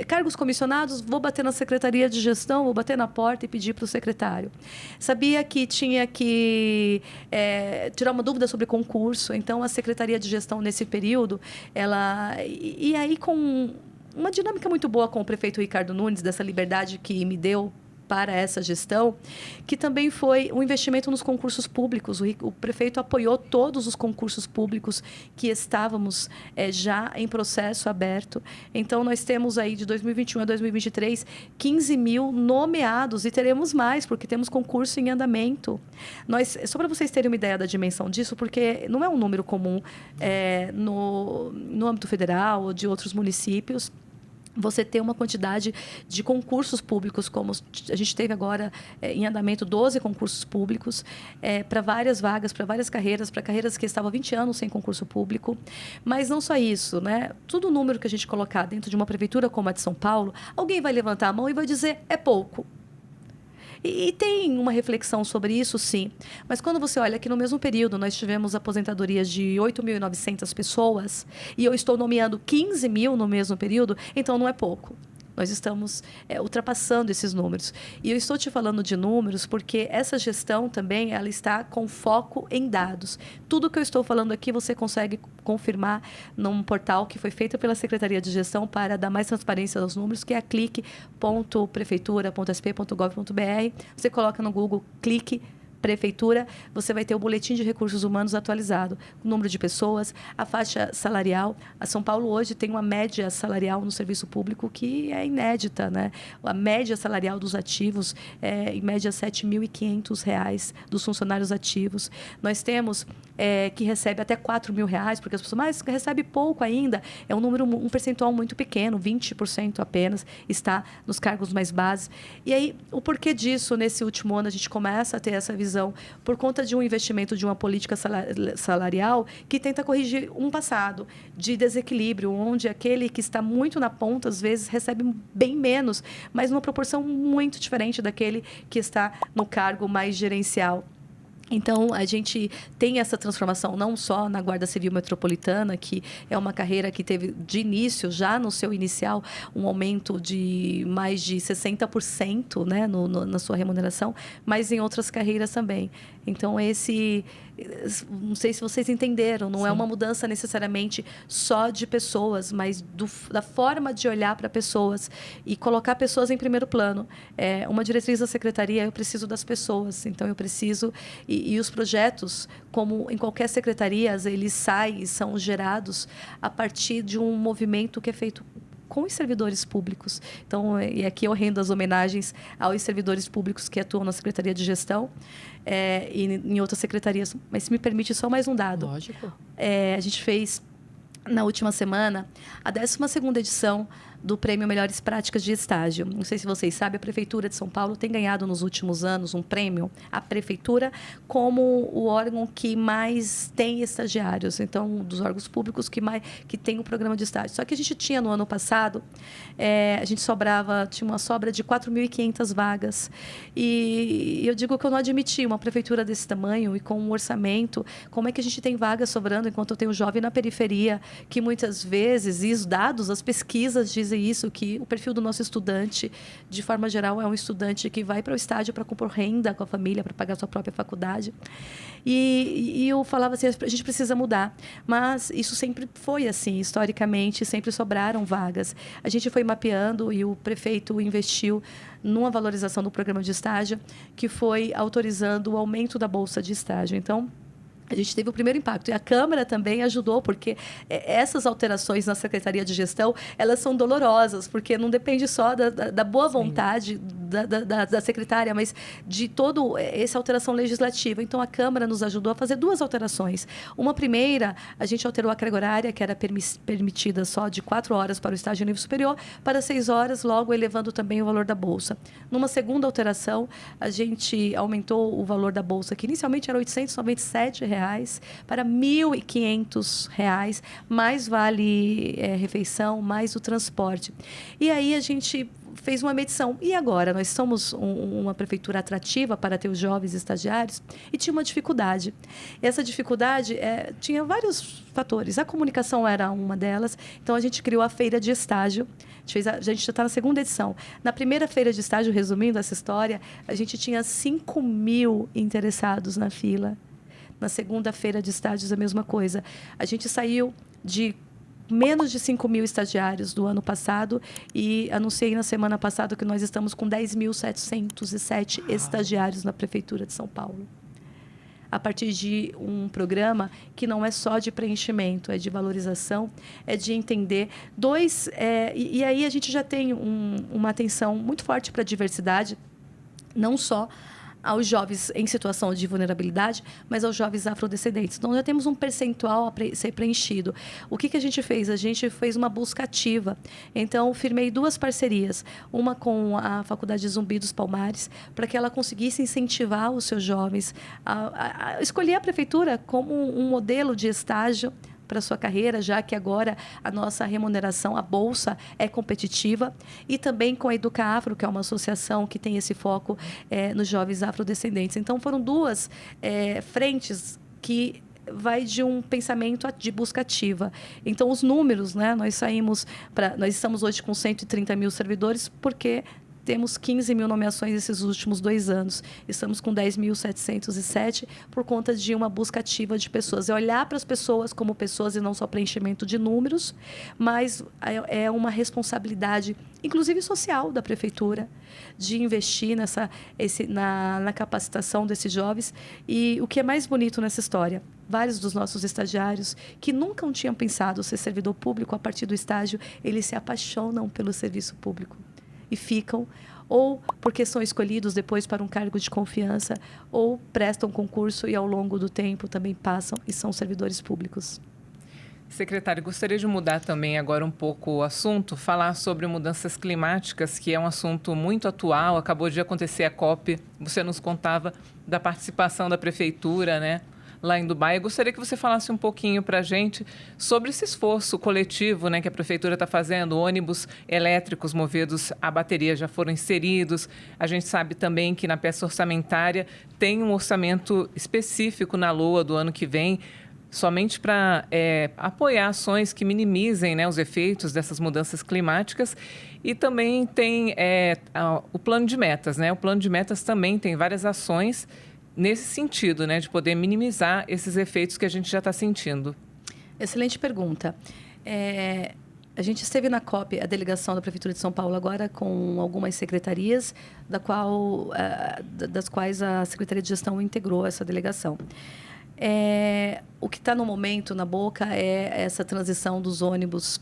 cargos comissionados, vou bater na Secretaria de Gestão, vou bater na porta e pedir para o secretário. Sabia que tinha que tirar uma dúvida sobre concurso, então a Secretaria de Gestão nesse período, e aí com uma dinâmica muito boa com o prefeito Ricardo Nunes, dessa liberdade que me deu para essa gestão, que também foi um investimento nos concursos públicos. O prefeito apoiou todos os concursos públicos que estávamos já em processo aberto. Então, nós temos aí, de 2021 a 2023, 15 mil nomeados, e teremos mais, porque temos concurso em andamento. Só para vocês terem uma ideia da dimensão disso, porque não é um número comum no âmbito federal ou de outros municípios, você ter uma quantidade de concursos públicos, como a gente teve agora em andamento 12 concursos públicos, para várias vagas, para várias carreiras, para carreiras que estavam há 20 anos sem concurso público. Mas não só isso, né? Todo número que a gente colocar dentro de uma prefeitura como a de São Paulo, alguém vai levantar a mão e vai dizer, é pouco. E tem uma reflexão sobre isso, sim. Mas quando você olha que no mesmo período nós tivemos aposentadorias de 8.900 pessoas e eu estou nomeando 15 mil no mesmo período, então não é pouco. Nós estamos ultrapassando esses números. E eu estou te falando de números porque essa gestão também ela está com foco em dados. Tudo que eu estou falando aqui você consegue confirmar num portal que foi feito pela Secretaria de Gestão para dar mais transparência aos números, que é a clique.prefeitura.sp.gov.br. Você coloca no Google, clique Prefeitura, você vai ter o boletim de recursos humanos atualizado, o número de pessoas, a faixa salarial. A São Paulo hoje tem uma média salarial no serviço público que é inédita, né? A média salarial dos ativos é, em média, R$ 7.500 dos funcionários ativos. Nós temos que recebe até R$ 4.000, porque as pessoas, mas recebe pouco ainda. É um percentual muito pequeno, 20% apenas, está nos cargos mais bases. E aí, o porquê disso, nesse último ano, a gente começa a ter essa visão por conta de um investimento de uma política salarial que tenta corrigir um passado de desequilíbrio, onde aquele que está muito na ponta, às vezes, recebe bem menos, mas numa proporção muito diferente daquele que está no cargo mais gerencial. Então, a gente tem essa transformação não só na Guarda Civil Metropolitana, que é uma carreira que teve, de início, já no seu inicial, um aumento de mais de 60%, né, na sua remuneração, mas em outras carreiras também. Então, não sei se vocês entenderam, não Sim. é uma mudança necessariamente só de pessoas, mas da forma de olhar para pessoas e colocar pessoas em primeiro plano. Uma diretriz da secretaria, eu preciso das pessoas, então eu preciso... E os projetos, como em qualquer secretaria, eles saem e são gerados a partir de um movimento que é feito com os servidores públicos. Então, e aqui eu rendo as homenagens aos servidores públicos que atuam na Secretaria de Gestão e em outras secretarias. Mas, se me permite, só mais um dado. Lógico. A gente fez, na última semana, a 12ª edição do Prêmio Melhores Práticas de Estágio. Não sei se vocês sabem, a Prefeitura de São Paulo tem ganhado nos últimos anos um prêmio, a Prefeitura, como o órgão que mais tem estagiários, então, dos órgãos públicos que tem o programa de estágio. Só que a gente tinha, no ano passado, a gente tinha uma sobra de 4.500 vagas. E eu digo que eu não admiti uma prefeitura desse tamanho e com um orçamento, como é que a gente tem vagas sobrando enquanto eu tenho jovem na periferia, que muitas vezes, e os dados, as pesquisas dizem isso, que o perfil do nosso estudante, de forma geral, é um estudante que vai para o estágio para compor renda com a família, para pagar a sua própria faculdade. E eu falava assim, a gente precisa mudar. Mas isso sempre foi assim, historicamente, sempre sobraram vagas. A gente foi mapeando e o prefeito investiu numa valorização do programa de estágio, que foi autorizando o aumento da bolsa de estágio. Então, a gente teve o primeiro impacto. E a Câmara também ajudou, porque essas alterações na Secretaria de Gestão, elas são dolorosas, porque não depende só da boa vontade da secretária, mas de toda essa alteração legislativa. Então, a Câmara nos ajudou a fazer 2 alterações. Uma primeira, a gente alterou a carga horária, que era permitida só de 4 horas para o estágio nível superior, para 6 horas, logo elevando também o valor da bolsa. Numa segunda alteração, a gente aumentou o valor da bolsa, que inicialmente era R$ 897, para R$ 1.500, mais vale refeição, mais o transporte. E aí a gente fez uma medição. E agora? Nós somos uma prefeitura atrativa para ter os jovens estagiários e tinha uma dificuldade. Essa dificuldade tinha vários fatores. A comunicação era uma delas. Então, a gente criou a feira de estágio. A gente já está na segunda edição. Na primeira feira de estágio, resumindo essa história, a gente tinha 5.000 interessados na fila. Na segunda feira de estágios, a mesma coisa. A gente saiu de menos de 5.000 estagiários do ano passado e anunciei na semana passada que nós estamos com 10.707 estagiários na Prefeitura de São Paulo. A partir de um programa que não é só de preenchimento, é de valorização, é de entender. E aí a gente já tem uma atenção muito forte para a diversidade, não só aos jovens em situação de vulnerabilidade, mas aos jovens afrodescendentes. Então, já temos um percentual a ser preenchido. O que a gente fez? A gente fez uma busca ativa. Então, firmei 2 parcerias. Uma com a Faculdade Zumbi dos Palmares, para que ela conseguisse incentivar os seus jovens a escolher a prefeitura como um modelo de estágio para a sua carreira, já que agora a nossa remuneração, a bolsa, é competitiva. E também com a Educa Afro, que é uma associação que tem esse foco nos jovens afrodescendentes. Então, foram 2 frentes que vai de um pensamento de busca ativa. Então, os números, né? Nós estamos hoje com 130 mil servidores, porque temos 15 mil nomeações esses últimos 2 anos. Estamos com 10.707 por conta de uma busca ativa de pessoas. É olhar para as pessoas como pessoas e não só preenchimento de números, mas é uma responsabilidade, inclusive social, da prefeitura, de investir na capacitação desses jovens. E o que é mais bonito nessa história? Vários dos nossos estagiários que nunca tinham pensado ser servidor público, a partir do estágio, eles se apaixonam pelo serviço público. E ficam, ou porque são escolhidos depois para um cargo de confiança, ou prestam concurso e, ao longo do tempo, também passam e são servidores públicos. Secretário, gostaria de mudar também agora um pouco o assunto, falar sobre mudanças climáticas, que é um assunto muito atual. Acabou de acontecer a COP, você nos contava da participação da prefeitura, né, lá em Dubai. Eu gostaria que você falasse um pouquinho para a gente sobre esse esforço coletivo, né, que a prefeitura está fazendo. Ônibus elétricos movidos a bateria já foram inseridos. A gente sabe também que na peça orçamentária tem um orçamento específico na LOA do ano que vem, somente para apoiar ações que minimizem, né, os efeitos dessas mudanças climáticas. E também tem o plano de metas, né? O plano de metas também tem várias ações nesse sentido, né, de poder minimizar esses efeitos que a gente já está sentindo. Excelente pergunta. A gente esteve na COP, a delegação da Prefeitura de São Paulo, agora com algumas secretarias, das quais a Secretaria de Gestão integrou essa delegação. O que está no momento na boca é essa transição dos ônibus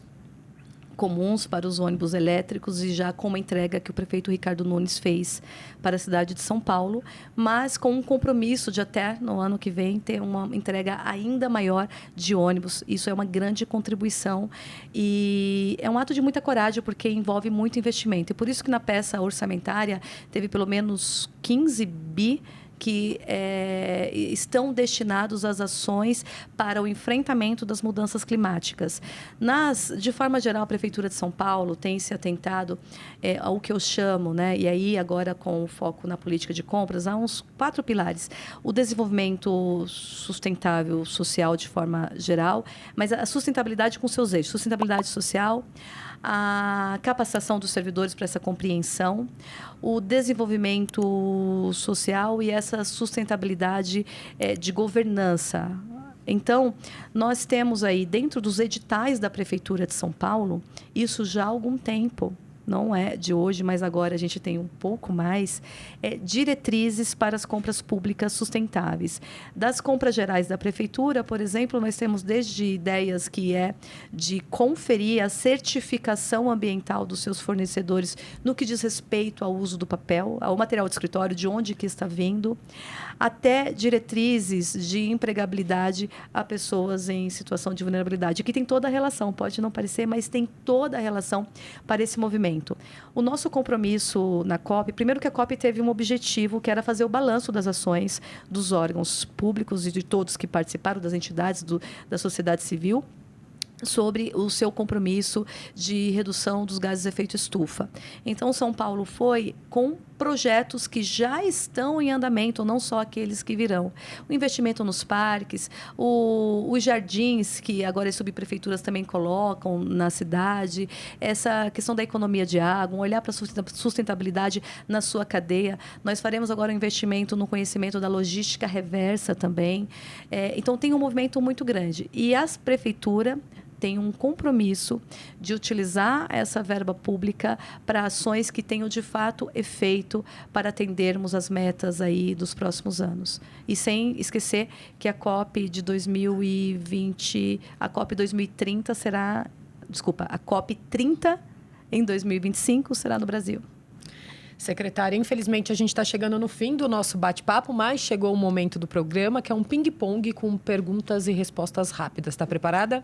comuns para os ônibus elétricos, e já com uma entrega que o prefeito Ricardo Nunes fez para a cidade de São Paulo, mas com um compromisso de até no ano que vem ter uma entrega ainda maior de ônibus. Isso é uma grande contribuição e é um ato de muita coragem, porque envolve muito investimento. E por isso que na peça orçamentária teve pelo menos 15 bi que estão destinados às ações para o enfrentamento das mudanças climáticas. De forma geral, a Prefeitura de São Paulo tem se atentado ao que eu chamo, né, e aí agora com o foco na política de compras, há uns 4 pilares. O desenvolvimento sustentável social de forma geral, mas a sustentabilidade com seus eixos. Sustentabilidade social, a capacitação dos servidores para essa compreensão, o desenvolvimento social e essa sustentabilidade de governança. Então, nós temos aí, dentro dos editais da Prefeitura de São Paulo, isso já há algum tempo, não é de hoje, mas agora a gente tem um pouco mais, diretrizes para as compras públicas sustentáveis. Das compras gerais da Prefeitura, por exemplo, nós temos desde ideias que é de conferir a certificação ambiental dos seus fornecedores no que diz respeito ao uso do papel, ao material de escritório, de onde que está vindo, até diretrizes de empregabilidade a pessoas em situação de vulnerabilidade. Aqui tem toda a relação, pode não parecer, mas tem toda a relação para esse movimento. O nosso compromisso na COP, primeiro que a COP teve um objetivo, que era fazer o balanço das ações dos órgãos públicos e de todos que participaram, das entidades da sociedade civil, sobre o seu compromisso de redução dos gases de efeito estufa. Então, São Paulo foi com projetos que já estão em andamento, não só aqueles que virão. O investimento nos parques, os jardins, que agora as subprefeituras também colocam na cidade, essa questão da economia de água, olhar para a sustentabilidade na sua cadeia. Nós faremos agora um investimento no conhecimento da logística reversa também. Então, tem um movimento muito grande. E as prefeituras tem um compromisso de utilizar essa verba pública para ações que tenham, de fato, efeito para atendermos as metas aí dos próximos anos. E sem esquecer que a COP de 2020, a COP 2030 será... Desculpa, a COP 30 em 2025 será no Brasil. Secretária, infelizmente a gente está chegando no fim do nosso bate-papo, mas chegou o momento do programa, que é um ping-pong com perguntas e respostas rápidas. Está preparada?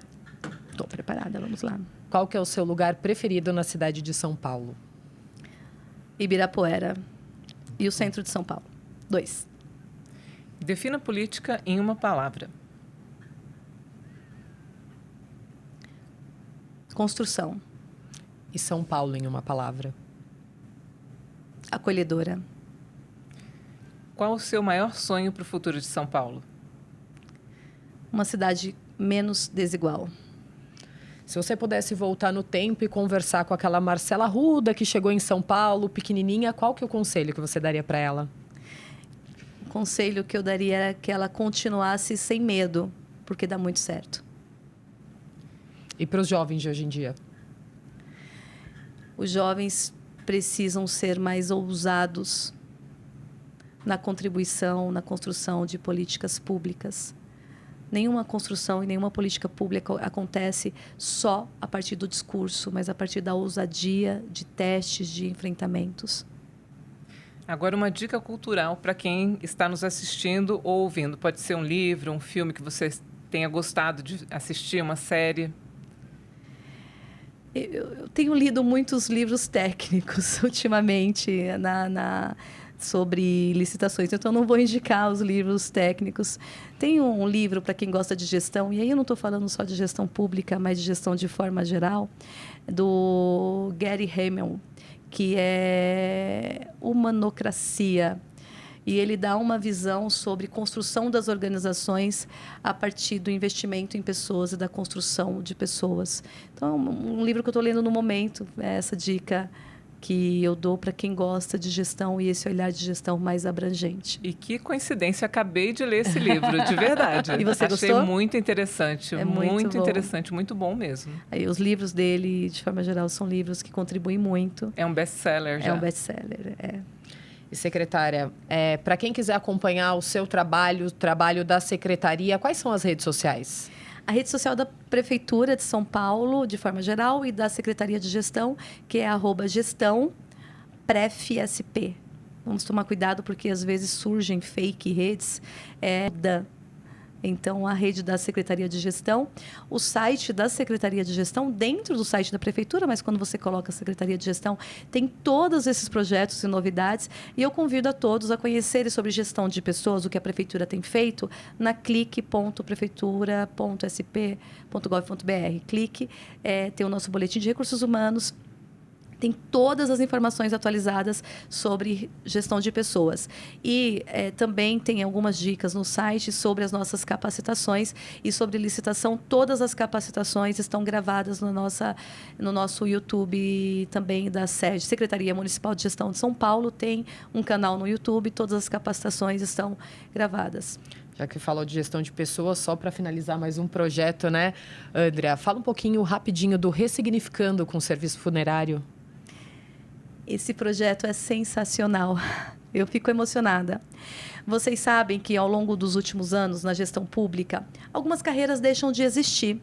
Estou preparada, vamos lá. Qual que é o seu lugar preferido na cidade de São Paulo? Ibirapuera e o centro de São Paulo. 2. Defina política em uma palavra. Construção. E São Paulo em uma palavra? Acolhedora. Qual o seu maior sonho para o futuro de São Paulo? Uma cidade menos desigual. Se você pudesse voltar no tempo e conversar com aquela Marcela Arruda que chegou em São Paulo, pequenininha, qual que é o conselho que você daria para ela? O conselho que eu daria era que ela continuasse sem medo, porque dá muito certo. E para os jovens de hoje em dia? Os jovens precisam ser mais ousados na contribuição, na construção de políticas públicas. Nenhuma construção e nenhuma política pública acontece só a partir do discurso, mas a partir da ousadia de testes, de enfrentamentos. Agora, uma dica cultural para quem está nos assistindo ou ouvindo. Pode ser um livro, um filme que você tenha gostado de assistir, uma série. Eu tenho lido muitos livros técnicos ultimamente sobre licitações, então não vou indicar os livros técnicos. Tem um livro para quem gosta de gestão, e aí eu não estou falando só de gestão pública, mas de gestão de forma geral, do Gary Hamel, que é Humanocracia. E ele dá uma visão sobre construção das organizações a partir do investimento em pessoas e da construção de pessoas. Então, um livro que eu estou lendo no momento, é essa dica que eu dou para quem gosta de gestão e esse olhar de gestão mais abrangente. E que coincidência, acabei de ler esse livro, de verdade. E você Achei gostou? Muito interessante, É muito bom. interessante, muito bom mesmo. Aí, os livros dele, de forma geral, são livros que contribuem muito. É um best-seller já. É um best-seller, E, secretária, para quem quiser acompanhar o seu trabalho, o trabalho da secretaria, quais são as redes sociais? A rede social da Prefeitura de São Paulo, de forma geral, e da Secretaria de Gestão, que é @gestãoprefsp. Vamos tomar cuidado, porque às vezes surgem fake redes. Então, a rede da Secretaria de Gestão, o site da Secretaria de Gestão, dentro do site da Prefeitura, mas quando você coloca a Secretaria de Gestão, tem todos esses projetos e novidades. E eu convido a todos a conhecerem sobre gestão de pessoas, o que a Prefeitura tem feito, na clique.prefeitura.sp.gov.br. Clique, tem o nosso boletim de recursos humanos, tem todas as informações atualizadas sobre gestão de pessoas. E também tem algumas dicas no site sobre as nossas capacitações e sobre licitação. Todas as capacitações estão gravadas no nosso YouTube também da SEG, Secretaria Municipal de Gestão de São Paulo. Tem um canal no YouTube, todas as capacitações estão gravadas. Já que falou de gestão de pessoas, só para finalizar mais um projeto, né? Andrea, fala um pouquinho rapidinho do Ressignificando com o Serviço Funerário. Esse projeto é sensacional. Eu fico emocionada. Vocês sabem que, ao longo dos últimos anos, na gestão pública, algumas carreiras deixam de existir.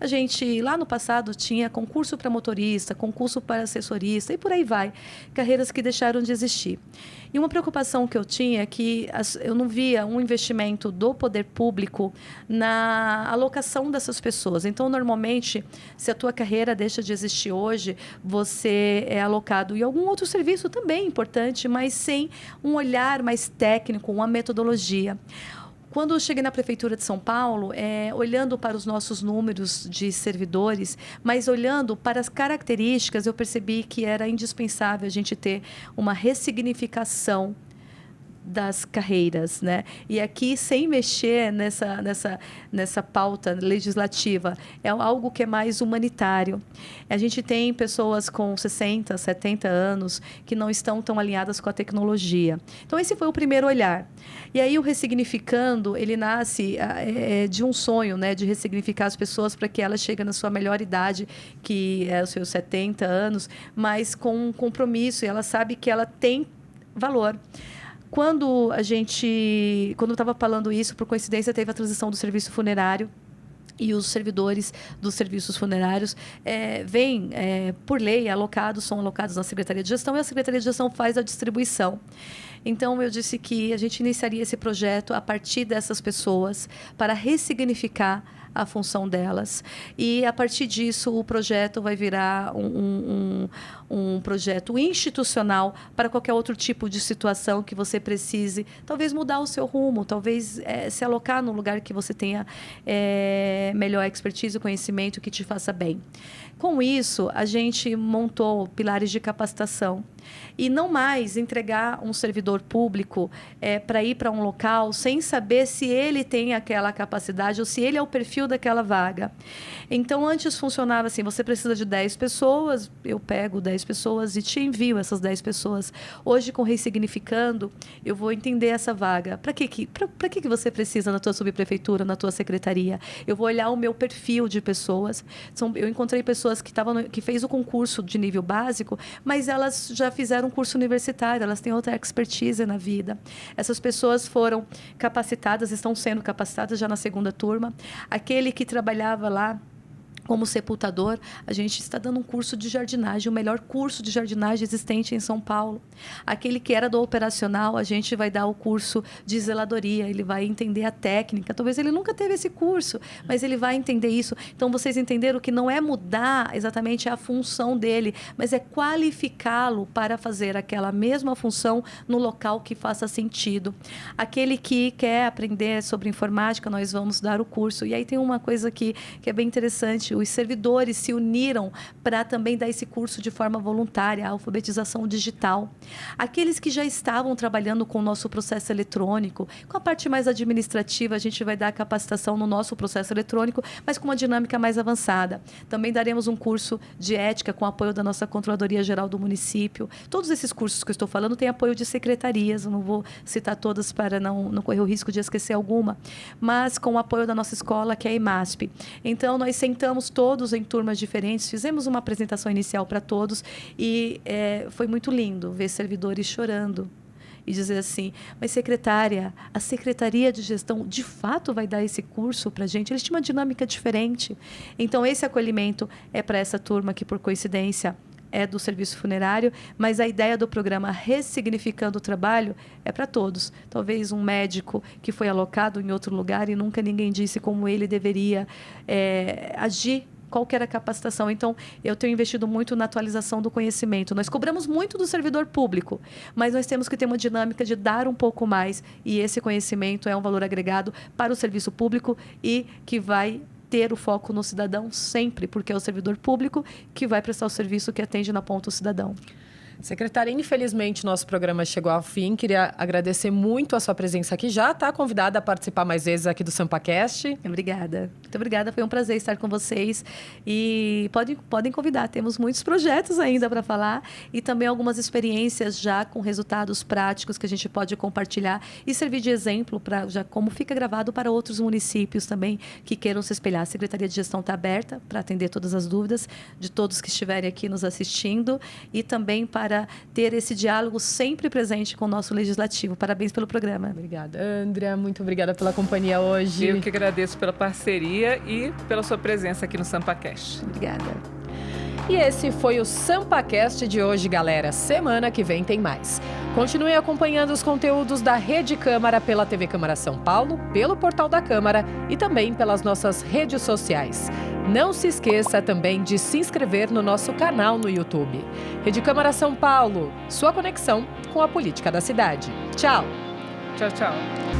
A gente, lá no passado, tinha concurso para motorista, concurso para assessorista e por aí vai. Carreiras que deixaram de existir. E uma preocupação que eu tinha é que eu não via um investimento do poder público na alocação dessas pessoas. Então, normalmente, se a tua carreira deixa de existir hoje, você é alocado em algum outro serviço também importante, mas sem um olhar mais técnico, uma metodologia. Quando eu cheguei na Prefeitura de São Paulo, olhando para os nossos números de servidores, mas olhando para as características, eu percebi que era indispensável a gente ter uma ressignificação das carreiras, né? E aqui, sem mexer nessa pauta legislativa, é algo que é mais humanitário. A gente tem pessoas com 60, 70 anos que não estão tão alinhadas com a tecnologia. Então, esse foi o primeiro olhar. E aí, o Ressignificando, ele nasce de um sonho, né? De ressignificar as pessoas para que elas cheguem na sua melhor idade, que é os seus 70 anos, mas com um compromisso, e ela sabe que ela tem valor. Quando eu estava falando isso, por coincidência, teve a transição do serviço funerário e os servidores dos serviços funerários por lei, são alocados na Secretaria de Gestão e a Secretaria de Gestão faz a distribuição. Então, eu disse que a gente iniciaria esse projeto a partir dessas pessoas para ressignificar a função delas. E, a partir disso, o projeto vai virar um projeto institucional para qualquer outro tipo de situação que você precise, talvez mudar o seu rumo, talvez se alocar num lugar que você tenha melhor expertise e conhecimento que te faça bem. Com isso, a gente montou pilares de capacitação. E não mais entregar um servidor público para ir para um local sem saber se ele tem aquela capacidade ou se ele é o perfil daquela vaga. Então, antes funcionava assim, você precisa de 10 pessoas, eu pego 10 pessoas e te envio essas 10 pessoas. Hoje, com Ressignificando, eu vou entender essa vaga. Para que você precisa na tua subprefeitura, na tua secretaria? Eu vou olhar o meu perfil de pessoas. Eu encontrei pessoas que fez o concurso de nível básico, mas elas já fizeram um curso universitário, elas têm outra expertise na vida. Essas pessoas foram capacitadas, estão sendo capacitadas já na segunda turma. Aquele que trabalhava lá como sepultador, a gente está dando um curso de jardinagem, o melhor curso de jardinagem existente em São Paulo. Aquele que era do operacional, a gente vai dar o curso de zeladoria, ele vai entender a técnica. Talvez ele nunca teve esse curso, mas ele vai entender isso. Então, vocês entenderam que não é mudar exatamente a função dele, mas é qualificá-lo para fazer aquela mesma função no local que faça sentido. Aquele que quer aprender sobre informática, nós vamos dar o curso. E aí tem uma coisa que é bem interessante. Os servidores se uniram para também dar esse curso de forma voluntária, a alfabetização digital. Aqueles que já estavam trabalhando com o nosso processo eletrônico, com a parte mais administrativa, a gente vai dar capacitação no nosso processo eletrônico, mas com uma dinâmica mais avançada. Também daremos um curso de ética com apoio da nossa Controladoria Geral do município. Todos esses cursos que eu estou falando têm apoio de secretarias, eu não vou citar todas para não correr o risco de esquecer alguma, mas com o apoio da nossa escola, que é a EMASP. Então, nós sentamos todos em turmas diferentes, fizemos uma apresentação inicial para todos e foi muito lindo ver servidores chorando e dizer assim, mas secretária, a Secretaria de Gestão de fato vai dar esse curso para a gente? Eles tinham uma dinâmica diferente. Então, esse acolhimento é para essa turma que, por coincidência, é do serviço funerário, mas a ideia do programa Ressignificando o Trabalho é para todos. Talvez um médico que foi alocado em outro lugar e nunca ninguém disse como ele deveria agir, qual que era a capacitação. Então, eu tenho investido muito na atualização do conhecimento. Nós cobramos muito do servidor público, mas nós temos que ter uma dinâmica de dar um pouco mais, e esse conhecimento é um valor agregado para o serviço público e que vai ter o foco no cidadão sempre, porque é o servidor público que vai prestar o serviço que atende na ponta o cidadão. Secretária, infelizmente, nosso programa chegou ao fim. Queria agradecer muito a sua presença aqui. Já está convidada a participar mais vezes aqui do SampaCast. Obrigada. Muito obrigada. Foi um prazer estar com vocês. E podem convidar. Temos muitos projetos ainda para falar e também algumas experiências já com resultados práticos que a gente pode compartilhar e servir de exemplo para já como fica gravado para outros municípios também que queiram se espelhar. A Secretaria de Gestão está aberta para atender todas as dúvidas de todos que estiverem aqui nos assistindo e também para para ter esse diálogo sempre presente com o nosso legislativo. Parabéns pelo programa. Obrigada, Andrea. Muito obrigada pela companhia hoje. Eu que agradeço pela parceria e pela sua presença aqui no SampaCast. Obrigada. E esse foi o SampaCast de hoje, galera. Semana que vem tem mais. Continue acompanhando os conteúdos da Rede Câmara pela TV Câmara São Paulo, pelo portal da Câmara e também pelas nossas redes sociais. Não se esqueça também de se inscrever no nosso canal no YouTube. Rede Câmara São Paulo, sua conexão com a política da cidade. Tchau! Tchau, tchau.